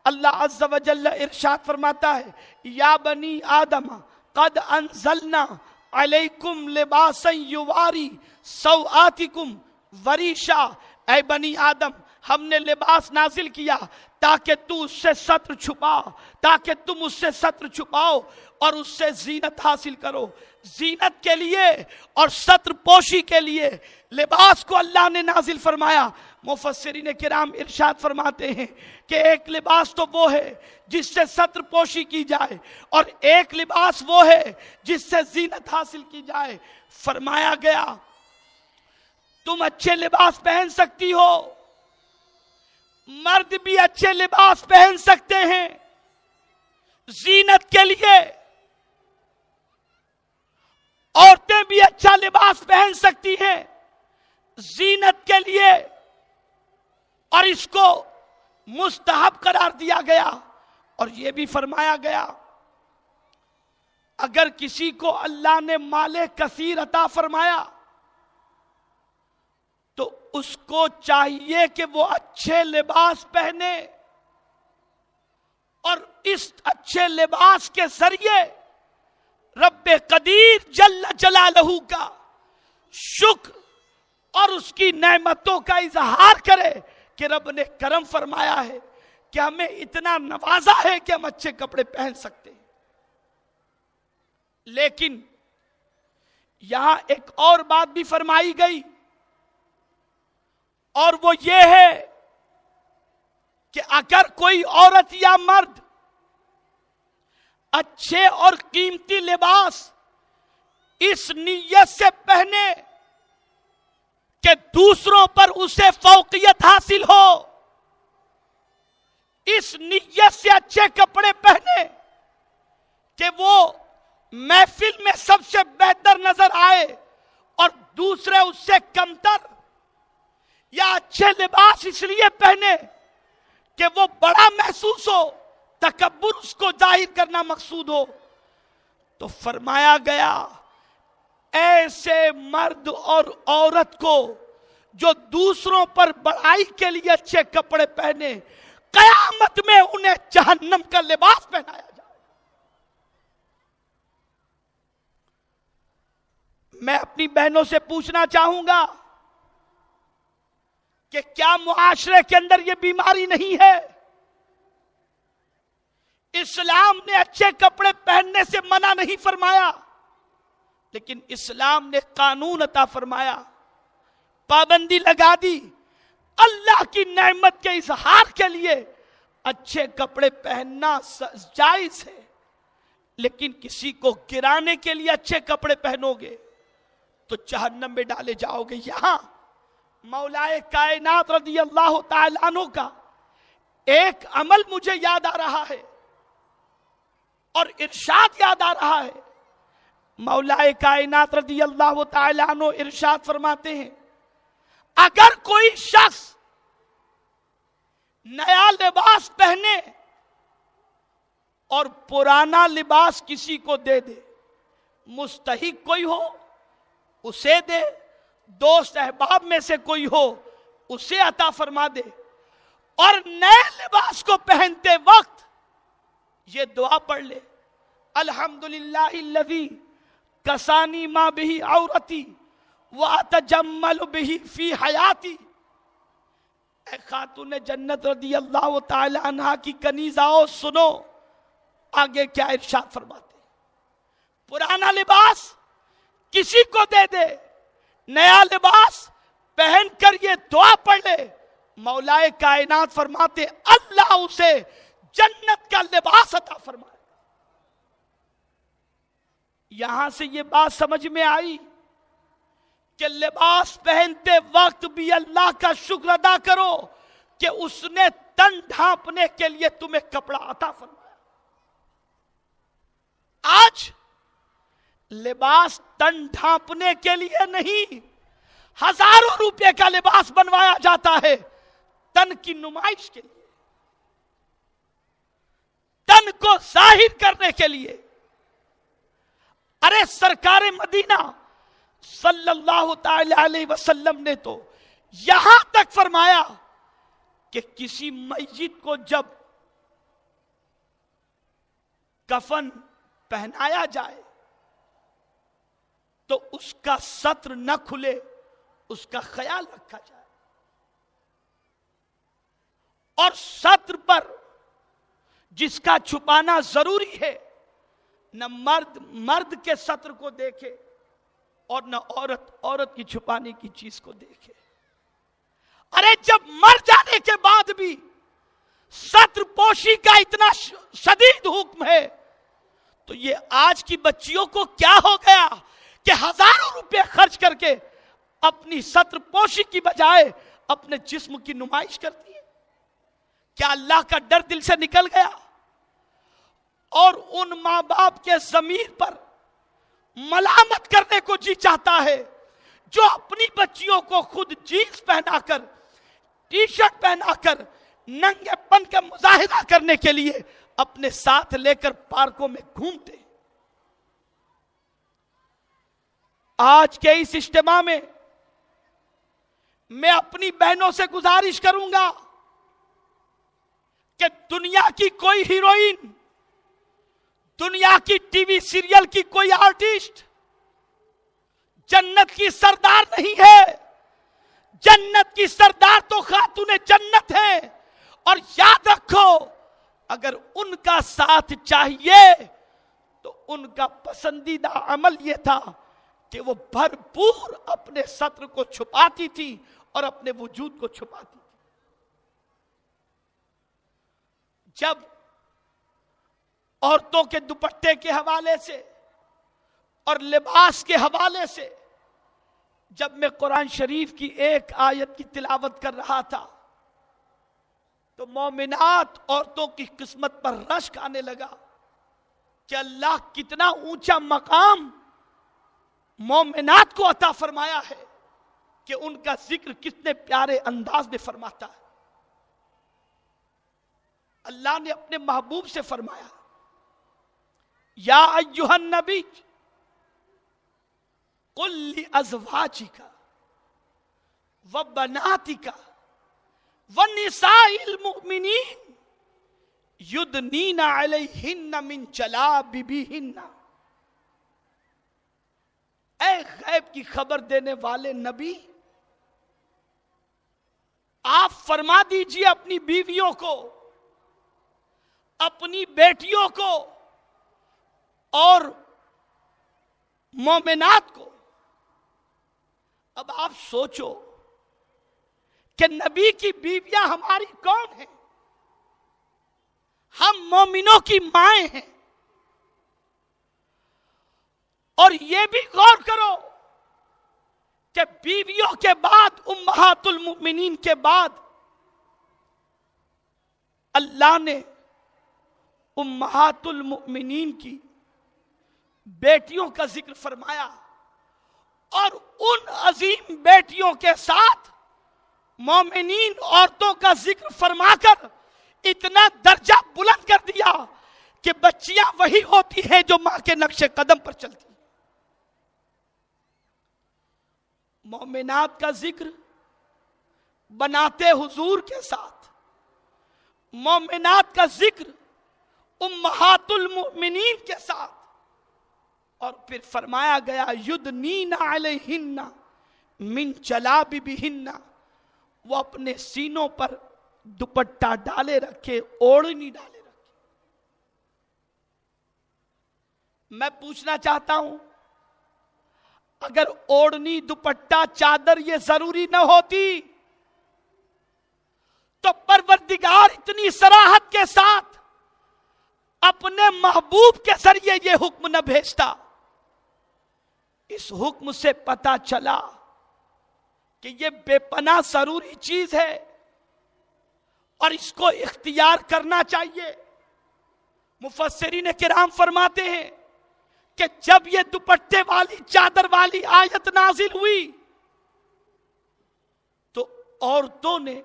اللہ عز و جل ارشاد فرماتا ہے یا بنی آدم قد انزلنا علیکم لباسا یواری سوآتکم وریشا، اے بنی آدم ہم نے لباس نازل کیا تاکہ تو اس سے ستر چھپا، تاکہ تم اس سے ستر چھپاؤ اور اس سے زینت حاصل کرو۔ زینت کے لیے اور ستر پوشی کے لیے لباس کو اللہ نے نازل فرمایا۔ مفسرین کرام ارشاد فرماتے ہیں کہ ایک لباس تو وہ ہے جس سے ستر پوشی کی جائے، اور ایک لباس وہ ہے جس سے زینت حاصل کی جائے۔ فرمایا گیا تم اچھے لباس پہن سکتی ہو، مرد بھی اچھے لباس پہن سکتے ہیں زینت کے لیے، عورتیں بھی اچھا لباس پہن سکتی ہیں زینت کے لیے، اور اس کو مستحب قرار دیا گیا۔ اور یہ بھی فرمایا گیا اگر کسی کو اللہ نے مال کثیر عطا فرمایا تو اس کو چاہیے کہ وہ اچھے لباس پہنے، اور اس اچھے لباس کے ذریعے رب قدیر جل جلالہ کا شکر اور اس کی نعمتوں کا اظہار کرے کہ رب نے کرم فرمایا ہے کہ ہمیں اتنا نوازا ہے کہ ہم اچھے کپڑے پہن سکتے ہیں۔ لیکن یہاں ایک اور بات بھی فرمائی گئی، اور وہ یہ ہے کہ اگر کوئی عورت یا مرد اچھے اور قیمتی لباس اس نیت سے پہنے کہ دوسروں پر اسے فوقیت حاصل ہو، اس نیت سے اچھے کپڑے پہنے کہ وہ محفل میں سب سے بہتر نظر آئے اور دوسرے اس سے کمتر، یا اچھے لباس اس لیے پہنے کہ وہ بڑا محسوس ہو، تکبر اس کو ظاہر کرنا مقصود ہو، تو فرمایا گیا ایسے مرد اور عورت کو جو دوسروں پر بڑائی کے لیے اچھے کپڑے پہنے، قیامت میں انہیں جہنم کا لباس پہنایا جائے۔ میں اپنی بہنوں سے پوچھنا چاہوں گا کہ کیا معاشرے کے اندر یہ بیماری نہیں ہے؟ اسلام نے اچھے کپڑے پہننے سے منع نہیں فرمایا، لیکن اسلام نے قانون عطا فرمایا، پابندی لگا دی، اللہ کی نعمت کے اظہار کے لیے اچھے کپڑے پہننا جائز ہے، لیکن کسی کو گرانے کے لیے اچھے کپڑے پہنو گے تو جہنم میں ڈالے جاؤ گے۔ یہاں مولائے کائنات رضی اللہ تعالیٰ عنہ کا ایک عمل مجھے یاد آ رہا ہے اور ارشاد یاد آ رہا ہے۔ مولائے کائنات رضی اللہ تعالیٰ عنہ ارشاد فرماتے ہیں، اگر کوئی شخص نیا لباس پہنے اور پرانا لباس کسی کو دے دے، مستحق کوئی ہو اسے دے، دوست احباب میں سے کوئی ہو اسے عطا فرما دے، اور نئے لباس کو پہنتے وقت یہ دعا پڑھ لے، الحمدللہ الذی کسانی ما بہ عورتی واتجمل بہ فی حیاتی۔ اے خاتون جنت رضی اللہ تعالی عنہ کی کنیزاؤ سنو آگے کیا ارشاد فرماتے ہیں۔ پرانا لباس کسی کو دے دے، نیا لباس پہن کر یہ دعا پڑھ لے، مولائے کائنات فرماتے اللہ اسے جنت کا لباس عطا فرمائے۔ یہاں سے یہ بات سمجھ میں آئی کہ لباس پہنتے وقت بھی اللہ کا شکر ادا کرو کہ اس نے تن ڈھانپنے کے لیے تمہیں کپڑا عطا فرمایا۔ آج لباس تن ڈھانپنے کے لیے نہیں، ہزاروں روپے کا لباس بنوایا جاتا ہے تن کی نمائش کے لیے، تن کو ظاہر کرنے کے لیے۔ ارے سرکار مدینہ صلی اللہ تعالی علیہ وسلم نے تو یہاں تک فرمایا کہ کسی میت کو جب کفن پہنایا جائے تو اس کا سطر نہ کھلے، اس کا خیال رکھا جائے، اور سطر پر جس کا چھپانا ضروری ہے، نہ مرد کے سطر کو دیکھے اور نہ عورت کی چھپانے کی چیز کو دیکھے۔ ارے جب مر جانے کے بعد بھی سطر پوشی کا اتنا شدید حکم ہے تو یہ آج کی بچیوں کو کیا ہو گیا کہ ہزاروں روپے خرچ کر کے اپنی سطر پوشی کی بجائے اپنے جسم کی نمائش کرتی ہے؟ کیا اللہ کا ڈر دل سے نکل گیا؟ اور ان ماں باپ کے ضمیر پر ملامت کرنے کو جی چاہتا ہے جو اپنی بچیوں کو خود جینس پہنا کر، ٹی شرٹ پہنا کر، ننگے پن کا مظاہرہ کرنے کے لیے اپنے ساتھ لے کر پارکوں میں گھومتے۔ آج کے اس اجتماع میں میں اپنی بہنوں سے گزارش کروں گا کہ دنیا کی کوئی ہیروئن، دنیا کی ٹی وی سیریل کی کوئی آرٹسٹ جنت کی سردار نہیں ہے۔ جنت کی سردار تو خاتون جنت ہے، اور یاد رکھو اگر ان کا ساتھ چاہیے تو ان کا پسندیدہ عمل یہ تھا کہ وہ بھرپور اپنے سطر کو چھپاتی تھی اور اپنے وجود کو چھپاتی تھی۔ جب عورتوں کے دوپٹے کے حوالے سے اور لباس کے حوالے سے جب میں قرآن شریف کی ایک آیت کی تلاوت کر رہا تھا تو مومنات عورتوں کی قسمت پر رشک آنے لگا کہ اللہ کتنا اونچا مقام مومنات کو عطا فرمایا ہے کہ ان کا ذکر کتنے پیارے انداز میں فرماتا ہے۔ اللہ نے اپنے محبوب سے فرمایا، یا ایھا النبی قل لازواجک وبناتک ونساء المؤمنین یدنین علیہن من جلابیبہن۔ اے غیب کی خبر دینے والے نبی، آپ فرما دیجئے اپنی بیویوں کو، اپنی بیٹیوں کو اور مومنات کو۔ اب آپ سوچو کہ نبی کی بیویاں ہماری کون ہیں؟ ہم مومنوں کی مائیں ہیں. اور یہ بھی غور کرو کہ بیویوں کے بعد، امہات المؤمنین کے بعد، اللہ نے امہات المؤمنین کی بیٹیوں کا ذکر فرمایا، اور ان عظیم بیٹیوں کے ساتھ مومنین عورتوں کا ذکر فرما کر اتنا درجہ بلند کر دیا کہ بچیاں وہی ہوتی ہیں جو ماں کے نقش قدم پر چلتی ہیں. مومنات کا ذکر بناتے حضور کے ساتھ، مومنات کا ذکر امہات المؤمنین کے ساتھ، اور پھر فرمایا گیا یدنین علیہن من جلابیبہن، وہ اپنے سینوں پر دوپٹہ ڈالے رکھے، اوڑھنی ڈالے رکھے. میں پوچھنا چاہتا ہوں، اگر اوڑھنی، دوپٹہ، چادر یہ ضروری نہ ہوتی تو پروردگار اتنی صراحت کے ساتھ اپنے محبوب کے ذریعے یہ حکم نہ بھیجتا. اس حکم سے پتا چلا کہ یہ بے پناہ ضروری چیز ہے اور اس کو اختیار کرنا چاہیے. مفسرین کرام فرماتے ہیں کہ جب یہ دوپٹے والی، چادر والی آیت نازل ہوئی تو عورتوں نے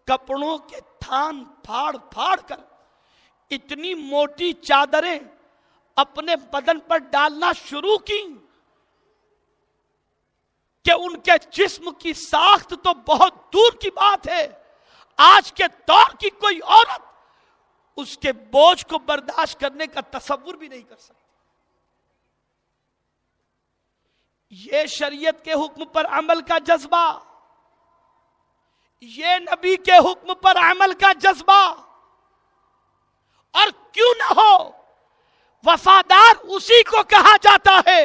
کپڑوں کے تھان پھاڑ پھاڑ کر اتنی موٹی چادریں اپنے بدن پر ڈالنا شروع کی کہ ان کے جسم کی ساخت تو بہت دور کی بات ہے، آج کے دور کی کوئی عورت اس کے بوجھ کو برداشت کرنے کا تصور بھی نہیں کر سکتی. یہ شریعت کے حکم پر عمل کا جذبہ، یہ نبی کے حکم پر عمل کا جذبہ، اور کیوں نہ ہو، وفادار اسی کو کہا جاتا ہے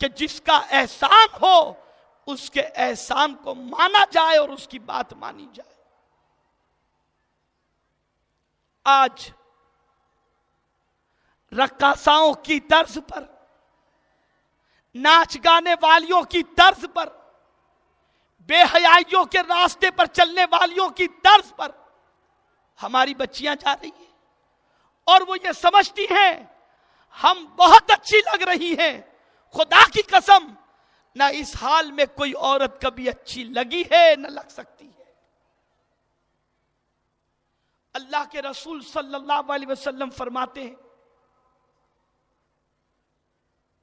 کہ جس کا احسان ہو اس کے احسان کو مانا جائے اور اس کی بات مانی جائے. آج رقاصاؤں کی طرز پر، ناچ گانے والیوں کی طرز پر، بے حیائیوں کے راستے پر چلنے والیوں کی طرز پر ہماری بچیاں جا رہی ہیں، اور وہ یہ سمجھتی ہیں ہم بہت اچھی لگ رہی ہیں. خدا کی قسم، نہ اس حال میں کوئی عورت کبھی اچھی لگی ہے نہ لگ سکتی ہے. اللہ کے رسول صلی اللہ علیہ وسلم فرماتے ہیں،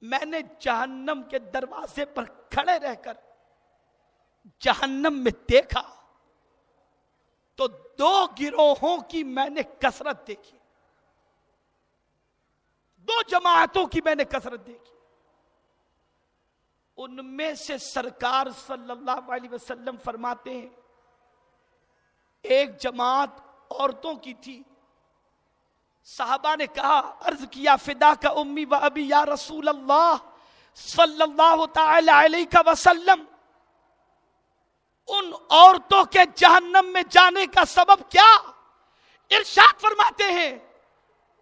میں نے جہنم کے دروازے پر کھڑے رہ کر جہنم میں دیکھا تو دو گروہوں کی میں نے کثرت دیکھی، دو جماعتوں کی میں نے کثرت دیکھی. ان میں سے سرکار صلی اللہ علیہ وسلم فرماتے ہیں ایک جماعت عورتوں کی تھی. صحابہ نے کہا، عرض کیا، فدا کا امی و ابی یا رسول اللہ صلی اللہ تعالی علیہ وسلم، ان عورتوں کے جہنم میں جانے کا سبب کیا؟ ارشاد فرماتے ہیں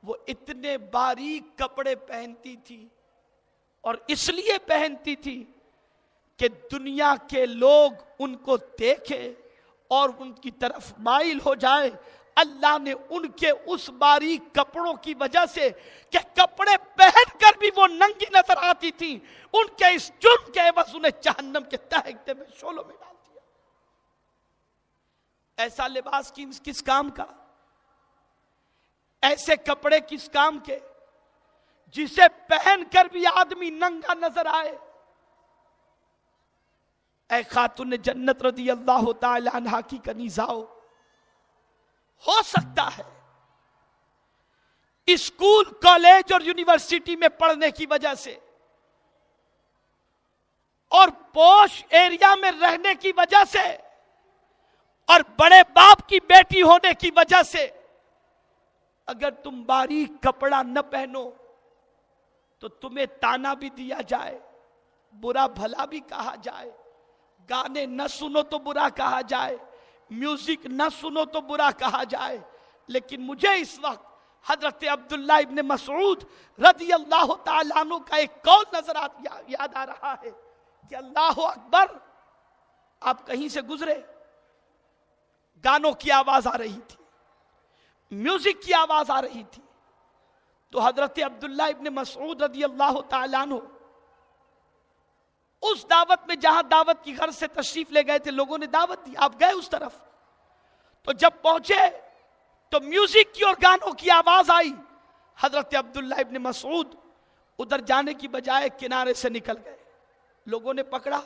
وہ اتنے باریک کپڑے پہنتی تھی، اور اس لیے پہنتی تھی کہ دنیا کے لوگ ان کو دیکھے اور ان کی طرف مائل ہو جائے. اللہ نے ان کے اس باریک کپڑوں کی وجہ سے کہ کپڑے پہن کر بھی وہ ننگی نظر آتی تھی، ان کے اس جرم کے عوض انہیں جہنم کے تہکتے ہوئے شعلوں میں ڈال دیا. ایسا لباس کس کام کا؟ ایسے کپڑے کس کام کے جسے پہن کر بھی آدمی ننگا نظر آئے؟ اے خاتون جنت رضی اللہ تعالی عنہا کی کنیزاؤ، ہو سکتا ہے اسکول، کالج اور یونیورسٹی میں پڑھنے کی وجہ سے اور پوش ایریا میں رہنے کی وجہ سے اور بڑے باپ کی بیٹی ہونے کی وجہ سے اگر تم باریک کپڑا نہ پہنو تو تمہیں تانا بھی دیا جائے، برا بھلا بھی کہا جائے، گانے نہ سنو تو برا کہا جائے، میوزک نہ سنو تو برا کہا جائے، لیکن مجھے اس وقت حضرت عبداللہ ابن مسعود رضی اللہ تعالیٰ عنہ کا ایک قول نظر یاد آ رہا ہے کہ اللہ اکبر، آپ کہیں سے گزرے، گانوں کی آواز آ رہی تھی، میوزک کی آواز آ رہی تھی، تو حضرت عبداللہ ابن مسعود رضی اللہ تعالیٰ عنہ اس دعوت میں، جہاں دعوت کی غرض سے تشریف لے گئے تھے، لوگوں نے دعوت دی، آپ گئے اس طرف، تو جب پہنچے تو میوزک کی اور گانوں کی آواز آئی، حضرت عبداللہ ابن مسعود ادھر جانے کی بجائے کنارے سے نکل گئے، لوگوں نے پکڑا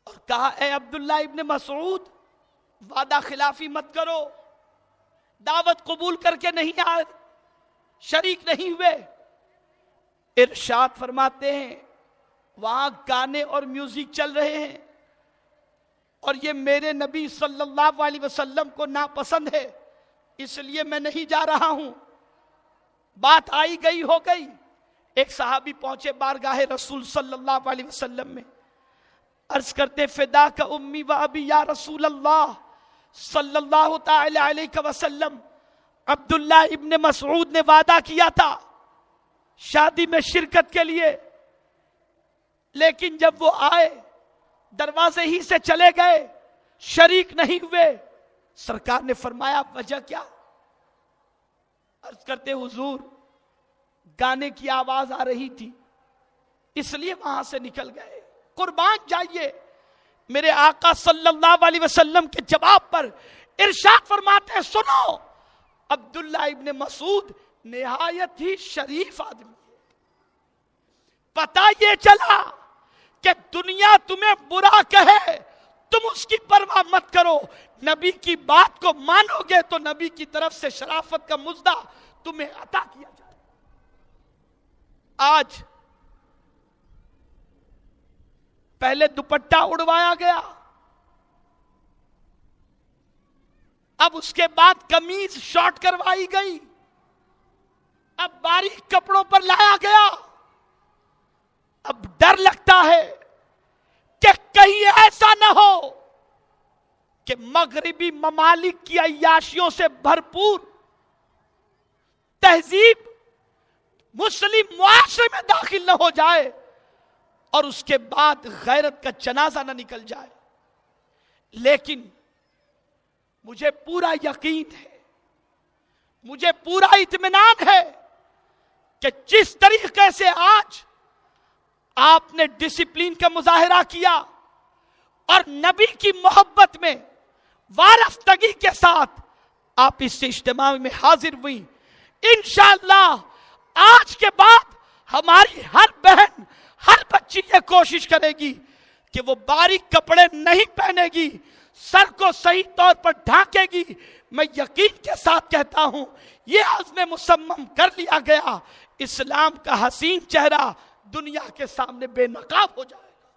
اور کہا اے عبداللہ ابن مسعود، وعدہ خلافی مت کرو، دعوت قبول کر کے نہیں آئے، شریک نہیں ہوئے۔ ارشاد فرماتے ہیں وہاں گانے اور میوزک چل رہے ہیں اور یہ میرے نبی صلی اللہ علیہ وسلم کو ناپسند ہے، اس لیے میں نہیں جا رہا ہوں۔ بات آئی گئی ہو گئی، ایک صحابی پہنچے بارگاہ رسول صلی اللہ علیہ وسلم میں، عرض کرتے فداک امی و ابی یا رسول اللہ صلی اللہ تعالی علیہ وسلم، عبداللہ ابن مسعود نے وعدہ کیا تھا شادی میں شرکت کے لیے، لیکن جب وہ آئے دروازے ہی سے چلے گئے، شریک نہیں ہوئے۔ سرکار نے فرمایا وجہ کیا؟ عرض کرتے حضور گانے کی آواز آ رہی تھی، اس لیے وہاں سے نکل گئے۔ قربان جائیے، میرے آقا صلی اللہ علیہ وسلم کے جواب پر ارشاد فرماتے ہیں سنو، عبداللہ ابن مسعود نہایت ہی شریف آدمی ہے، پتہ یہ چلا کہ دنیا تمہیں برا کہے تم اس کی پرواہ مت کرو، نبی کی بات کو مانو گے تو نبی کی طرف سے شرافت کا مزدہ تمہیں عطا کیا جائے۔ آج پہلے دوپٹہ اڑوایا گیا، اب اس کے بعد قمیض شارٹ کروائی گئی، اب باریک کپڑوں پر لایا گیا۔ اب ڈر لگتا ہے کہ کہیں ایسا نہ ہو کہ مغربی ممالک کی عیاشیوں سے بھرپور تہذیب مسلم معاشرے میں داخل نہ ہو جائے اور اس کے بعد غیرت کا جنازہ نہ نکل جائے۔ لیکن مجھے پورا یقین ہے، مجھے پورا اطمینان ہے کہ جس طریقے سے آج آپ نے ڈسپلین کا مظاہرہ کیا اور نبی کی محبت میں وارفتگی کے ساتھ آپ اس اجتماع میں حاضر ہوئی، انشاءاللہ آج کے بعد ہماری ہر بہن، ہر بچی یہ کوشش کرے گی کہ وہ باریک کپڑے نہیں پہنے گی، سر کو صحیح طور پر ڈھانکے گی۔ میں یقین کے ساتھ کہتا ہوں یہ عزم مصمم کر لیا گیا، اسلام کا حسین چہرہ دنیا کے سامنے بے نقاب ہو جائے گا۔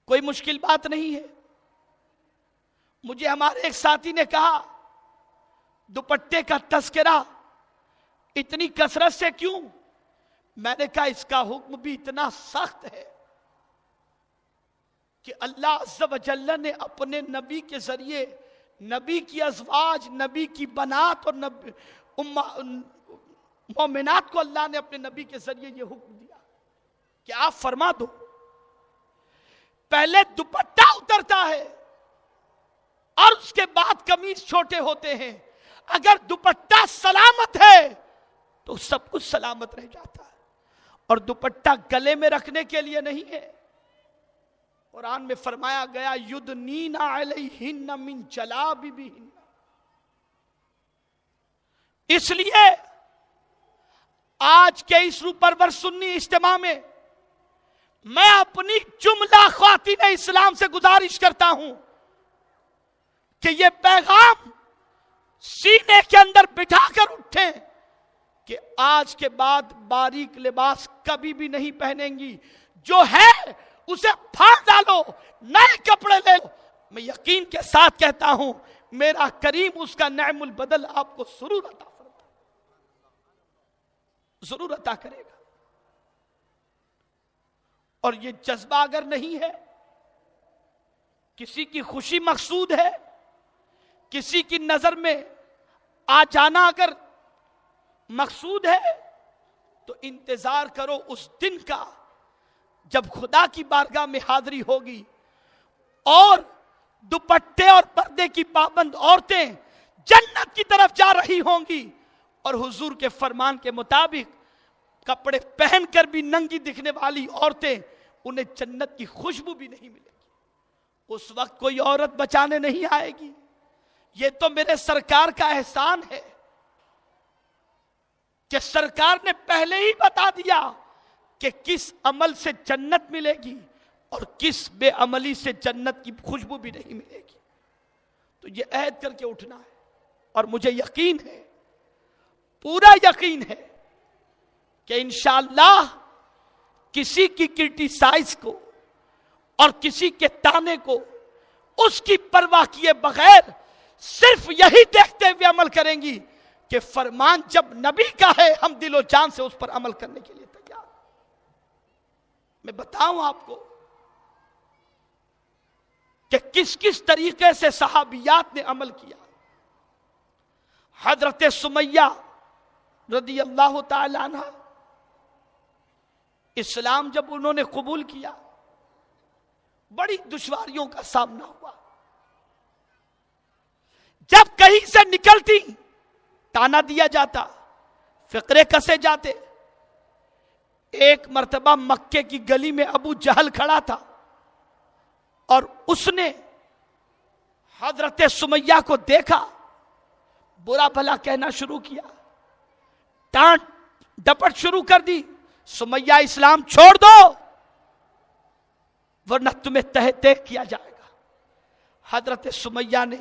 کوئی مشکل بات نہیں ہے۔ مجھے ہمارے ایک ساتھی نے کہا دوپٹے کا تذکرہ اتنی کثرت سے کیوں؟ میں نے کہا اس کا حکم بھی اتنا سخت ہے کہ اللہ عز و جل نے اپنے نبی کے ذریعے نبی کی ازواج، نبی کی بنات اور مومنات کو اللہ نے اپنے نبی کے ذریعے یہ حکم دیا کہ آپ فرما دو، پہلے دوپٹہ اترتا ہے اور اس کے بعد قمیض چھوٹے ہوتے ہیں، اگر دوپٹہ سلامت ہے تو سب کچھ سلامت رہ جاتا ہے، اور دوپٹہ گلے میں رکھنے کے لیے نہیں ہے۔ قرآن میں فرمایا گیا یدنین علیہن من جلابیبہن، اس لیے آج کے اس روح پرور سنی اجتماع میں میں اپنی جملہ خواتین اسلام سے گزارش کرتا ہوں کہ یہ پیغام سینے کے اندر بٹھا کر اٹھیں کہ آج کے بعد باریک لباس کبھی بھی نہیں پہنیں گی، جو ہے اسے پھاڑ ڈالو، نئے کپڑے لے لو۔ میں یقین کے ساتھ کہتا ہوں میرا کریم اس کا نعم البدل آپ کو ضرور عطا کرے گا۔ اور یہ جذبہ اگر نہیں ہے، کسی کی خوشی مقصود ہے، کسی کی نظر میں آ جانا اگر مقصود ہے، تو انتظار کرو اس دن کا جب خدا کی بارگاہ میں حاضری ہوگی اور دوپٹے اور پردے کی پابند عورتیں جنت کی طرف جا رہی ہوں گی، اور حضور کے فرمان کے مطابق کپڑے پہن کر بھی ننگی دکھنے والی عورتیں، انہیں جنت کی خوشبو بھی نہیں ملے گی۔ اس وقت کوئی عورت بچانے نہیں آئے گی۔ یہ تو میرے سرکار کا احسان ہے کہ سرکار نے پہلے ہی بتا دیا کہ کس عمل سے جنت ملے گی اور کس بے عملی سے جنت کی خوشبو بھی نہیں ملے گی۔ تو یہ عہد کر کے اٹھنا ہے، اور مجھے یقین ہے، پورا یقین ہے کہ انشاءاللہ کسی کی کرٹیسائز کو اور کسی کے تانے کو اس کی پرواہ کیے بغیر صرف یہی دیکھتے ہوئے عمل کریں گی کہ فرمان جب نبی کا ہے ہم دل و جان سے اس پر عمل کرنے کے لیے تیار۔ میں بتاؤں آپ کو کہ کس کس طریقے سے صحابیات نے عمل کیا۔ حضرت سمیہ رضی اللہ تعالی عنہ، اسلام جب انہوں نے قبول کیا، بڑی دشواریوں کا سامنا ہوا۔ جب کہیں سے نکلتی تانا دیا جاتا، فقرے کسے جاتے۔ ایک مرتبہ مکے کی گلی میں ابو جہل کھڑا تھا اور اس نے حضرت سمیہ کو دیکھا، برا بھلا کہنا شروع کیا، ڈانٹ ڈپٹ شروع کر دی، سمیہ اسلام چھوڑ دو ورنہ تمہیں تہہ کیا جائے گا۔ حضرت سمیہ نے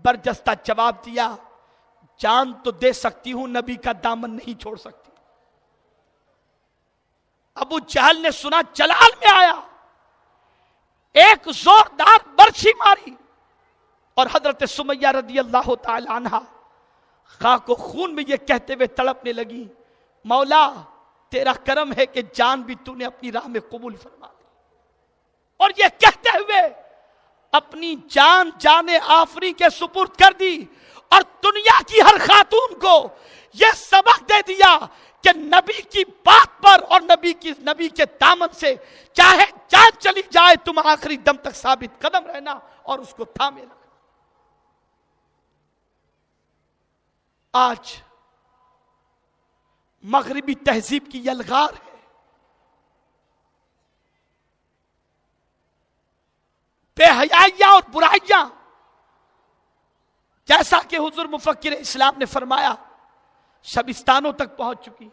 برجستہ جواب دیا، جان تو دے سکتی ہوں، نبی کا دامن نہیں چھوڑ سکتی۔ ابو جہل نے سنا جلال میں آیا، ایک زوردار برچھی ماری اور حضرت سمیہ رضی اللہ تعالی عنہ خاک و خون میں یہ کہتے ہوئے تڑپنے لگی، مولا تیرا کرم ہے کہ جان بھی تو نے اپنی راہ میں قبول فرما لی۔ اور یہ کہتے ہوئے اپنی جان جانے آفری کے سپرد کر دی، اور دنیا کی ہر خاتون کو یہ سبق دے دیا کہ نبی کی بات پر اور نبی کے دامن سے چاہے جان چلی جائے تم آخری دم تک ثابت قدم رہنا اور اس کو تھامے رکھنا۔ آج مغربی تہذیب کی یلغار ہے، بے حیائیاں اور برائیاں، جیسا کہ حضور مفکر اسلام نے فرمایا شبستانوں تک پہنچ چکی۔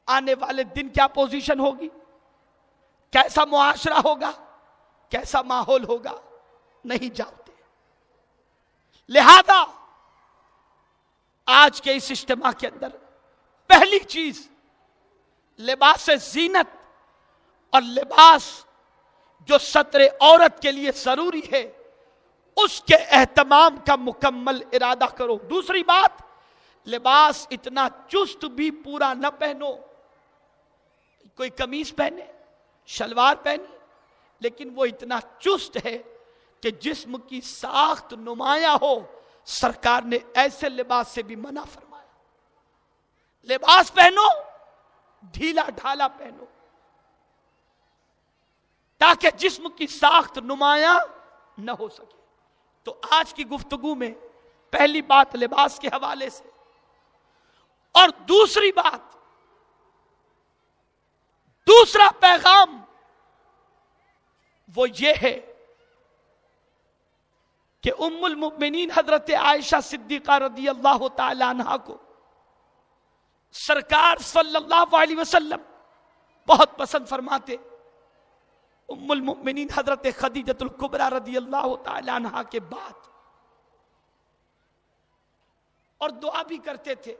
آنے والے دن کیا پوزیشن ہوگی، کیسا معاشرہ ہوگا، کیسا ماحول ہوگا، نہیں جانتے۔ لہذا آج کے اس اجتماع کے اندر پہلی چیز لباس زینت اور لباس جو ستر عورت کے لیے ضروری ہے اس کے اہتمام کا مکمل ارادہ کرو۔ دوسری بات، لباس اتنا چست بھی پورا نہ پہنو، کوئی قمیص پہنے، شلوار پہنی، لیکن وہ اتنا چست ہے کہ جسم کی ساخت نمایاں ہو۔ سرکار نے ایسے لباس سے بھی منع فرمایا۔ لباس پہنو، ڈھیلا ڈھالا پہنو تاکہ جسم کی ساخت نمایاں نہ ہو سکے۔ تو آج کی گفتگو میں پہلی بات لباس کے حوالے سے، اور دوسری بات، دوسرا پیغام وہ یہ ہے کہ ام المؤمنین حضرت عائشہ صدیقہ رضی اللہ تعالی عنہا کو سرکار صلی اللہ علیہ وسلم بہت پسند فرماتے۔ ام المؤمنین حضرت خدیجۃ الکبریٰ رضی اللہ تعالی عنہا کے بعد، اور دعا بھی کرتے تھے،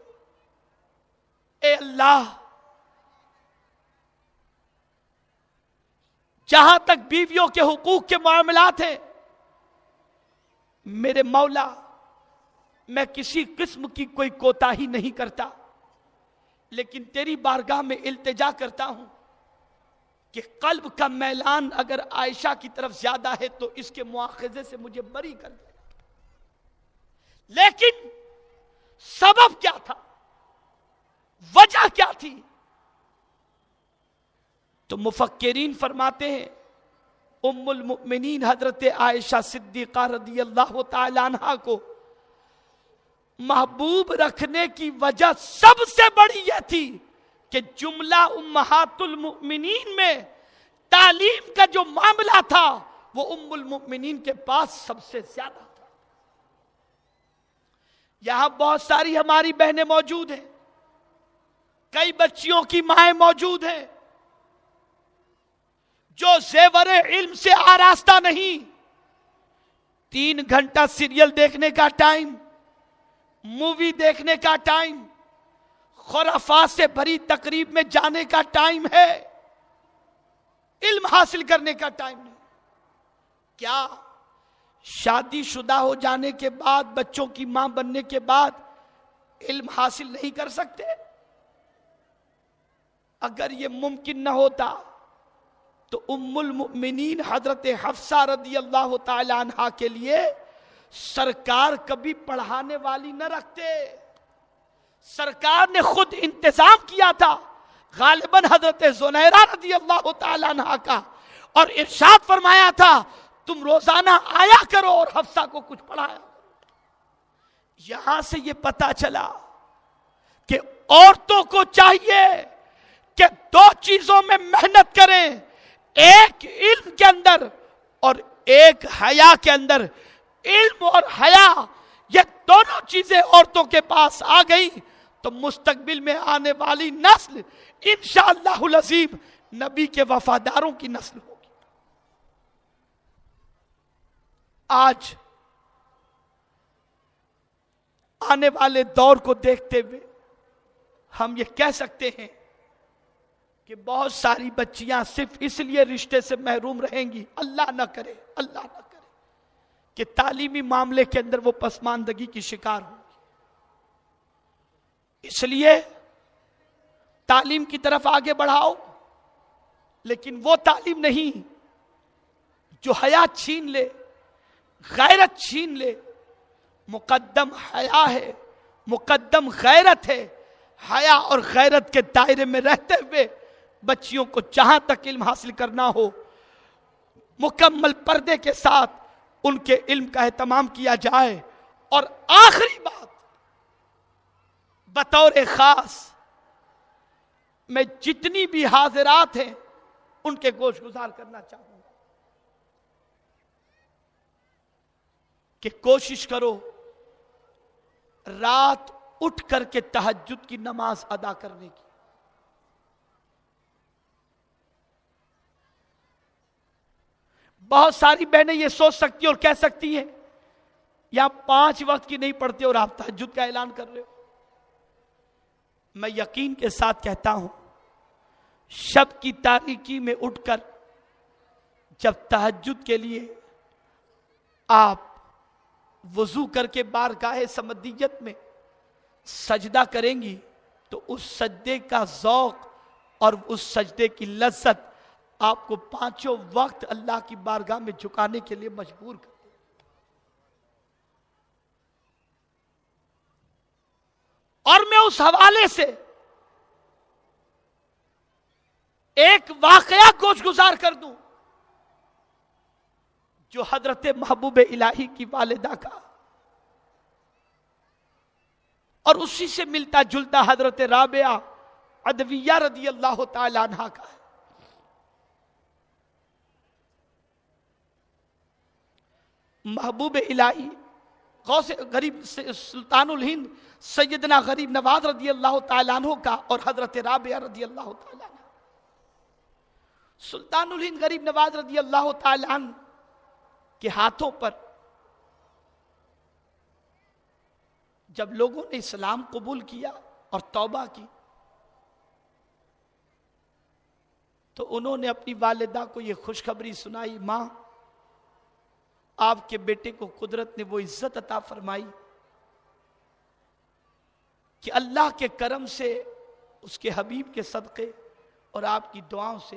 اے اللہ جہاں تک بیویوں کے حقوق کے معاملات ہیں، میرے مولا میں کسی قسم کی کوئی کوتاہی نہیں کرتا، لیکن تیری بارگاہ میں التجا کرتا ہوں کہ قلب کا میلان اگر عائشہ کی طرف زیادہ ہے تو اس کے مواخذے سے مجھے بری کر دے. لیکن سبب کیا تھا؟ وجہ کیا تھی؟ تو مفکرین فرماتے ہیں ام المؤمنین حضرت عائشہ صدیقہ رضی اللہ تعالی عنہا کو محبوب رکھنے کی وجہ سب سے بڑی یہ تھی کہ جملہ امہات المؤمنین میں تعلیم کا جو معاملہ تھا وہ ام المؤمنین کے پاس سب سے زیادہ تھا. یہاں بہت ساری ہماری بہنیں موجود ہیں, کئی بچیوں کی مائیں موجود ہیں جو زیور علم سے آراستہ نہیں. 3 گھنٹہ سیریل دیکھنے کا ٹائم, مووی دیکھنے کا ٹائم, خرافات سے بھری تقریب میں جانے کا ٹائم ہے, علم حاصل کرنے کا ٹائم نہیں. کیا شادی شدہ ہو جانے کے بعد, بچوں کی ماں بننے کے بعد علم حاصل نہیں کر سکتے؟ اگر یہ ممکن نہ ہوتا تو ام المؤمنین حضرت حفصہ رضی اللہ تعالی عنہا کے لیے سرکار کبھی پڑھانے والی نہ رکھتے. سرکار نے خود انتظام کیا تھا غالباً حضرت زنیرہ رضی اللہ تعالی عنہا کا, اور ارشاد فرمایا تھا تم روزانہ آیا کرو اور حفصہ کو کچھ پڑھایا. یہاں سے یہ پتا چلا کہ عورتوں کو چاہیے کہ 2 چیزوں میں محنت کریں, ایک علم کے اندر اور ایک حیا کے اندر. علم اور حیا یہ دونوں چیزیں عورتوں کے پاس آ گئی تو مستقبل میں آنے والی نسل انشاءاللہ العظیم نبی کے وفاداروں کی نسل ہوگی. آج آنے والے دور کو دیکھتے ہوئے ہم یہ کہہ سکتے ہیں کہ بہت ساری بچیاں صرف اس لیے رشتے سے محروم رہیں گی, اللہ نہ کرے کہ تعلیمی معاملے کے اندر وہ پسماندگی کی شکار ہوں گی. اس لیے تعلیم کی طرف آگے بڑھاؤ, لیکن وہ تعلیم نہیں جو حیا چھین لے, غیرت چھین لے. مقدم حیا ہے, مقدم غیرت ہے. حیا اور غیرت کے دائرے میں رہتے ہوئے بچیوں کو جہاں تک علم حاصل کرنا ہو مکمل پردے کے ساتھ ان کے علم کا اہتمام کیا جائے. اور آخری بات بطور خاص میں جتنی بھی حاضرات ہیں ان کے گوش گزار کرنا چاہوں گا کہ کوشش کرو رات اٹھ کر کے تہجد کی نماز ادا کرنے کی. بہت ساری بہنیں یہ سوچ سکتی اور کہہ سکتی ہیں یہاں 5 وقت کی نہیں پڑھتے اور آپ تہجد کا اعلان کر رہے ہو. میں یقین کے ساتھ کہتا ہوں شب کی تاریکی میں اٹھ کر جب تہجد کے لیے آپ وضو کر کے بارگاہ سمدیت میں سجدہ کریں گی تو اس سجدے کا ذوق اور اس سجدے کی لذت آپ کو 5 وقت اللہ کی بارگاہ میں جھکانے کے لیے مجبور کر دے. اور میں اس حوالے سے ایک واقعہ گوش گزار کر دوں جو حضرت محبوب الہی کی والدہ کا اور اسی سے ملتا جلتا حضرت رابعہ عدویہ رضی اللہ تعالی عنہا کا ہے. محبوب الہی غوث غریب سلطان الہند سیدنا غریب نواز رضی اللہ تعالیٰ عنہ کا اور حضرت رابعہ رضی اللہ تعالیٰ عنہ. سلطان الہند غریب نواز رضی اللہ تعالیٰ عنہ کے ہاتھوں پر جب لوگوں نے اسلام قبول کیا اور توبہ کی تو انہوں نے اپنی والدہ کو یہ خوشخبری سنائی, ماں آپ کے بیٹے کو قدرت نے وہ عزت عطا فرمائی کہ اللہ کے کرم سے اس کے حبیب کے صدقے اور آپ کی دعاؤں سے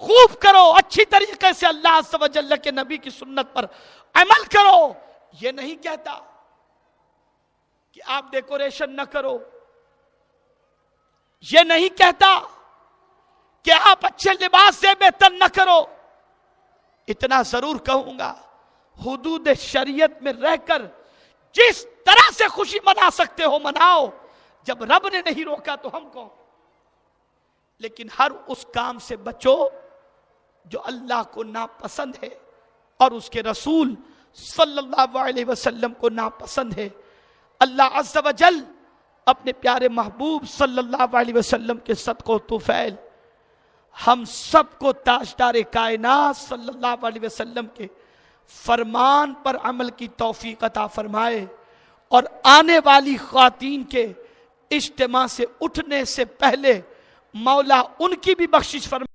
خوب کرو، اچھی طریقے سے اللہ عز و جل کے نبی کی سنت پر عمل کرو. یہ نہیں کہتا کہ آپ ڈیکوریشن نہ کرو، یہ نہیں کہتا کہ آپ اچھے لباس سے بہتر نہ کرو. اتنا ضرور کہوں گا، حدود شریعت میں رہ کر جس طرح سے خوشی منا سکتے ہو مناؤ. جب رب نے نہیں روکا تو ہم کون؟ لیکن ہر اس کام سے بچو جو اللہ کو ناپسند ہے اور اس کے رسول صلی اللہ علیہ وسلم کو ناپسند ہے. اللہ عز و جل اپنے پیارے محبوب صلی اللہ علیہ وسلم کے صدقہ و طفیل ہم سب کو تاجدار کائنات صلی اللہ علیہ وسلم کے فرمان پر عمل کی توفیق عطا فرمائے، اور آنے والی خواتین کے اجتماع سے اٹھنے سے پہلے مولا ان کی بھی بخشش فرمائے.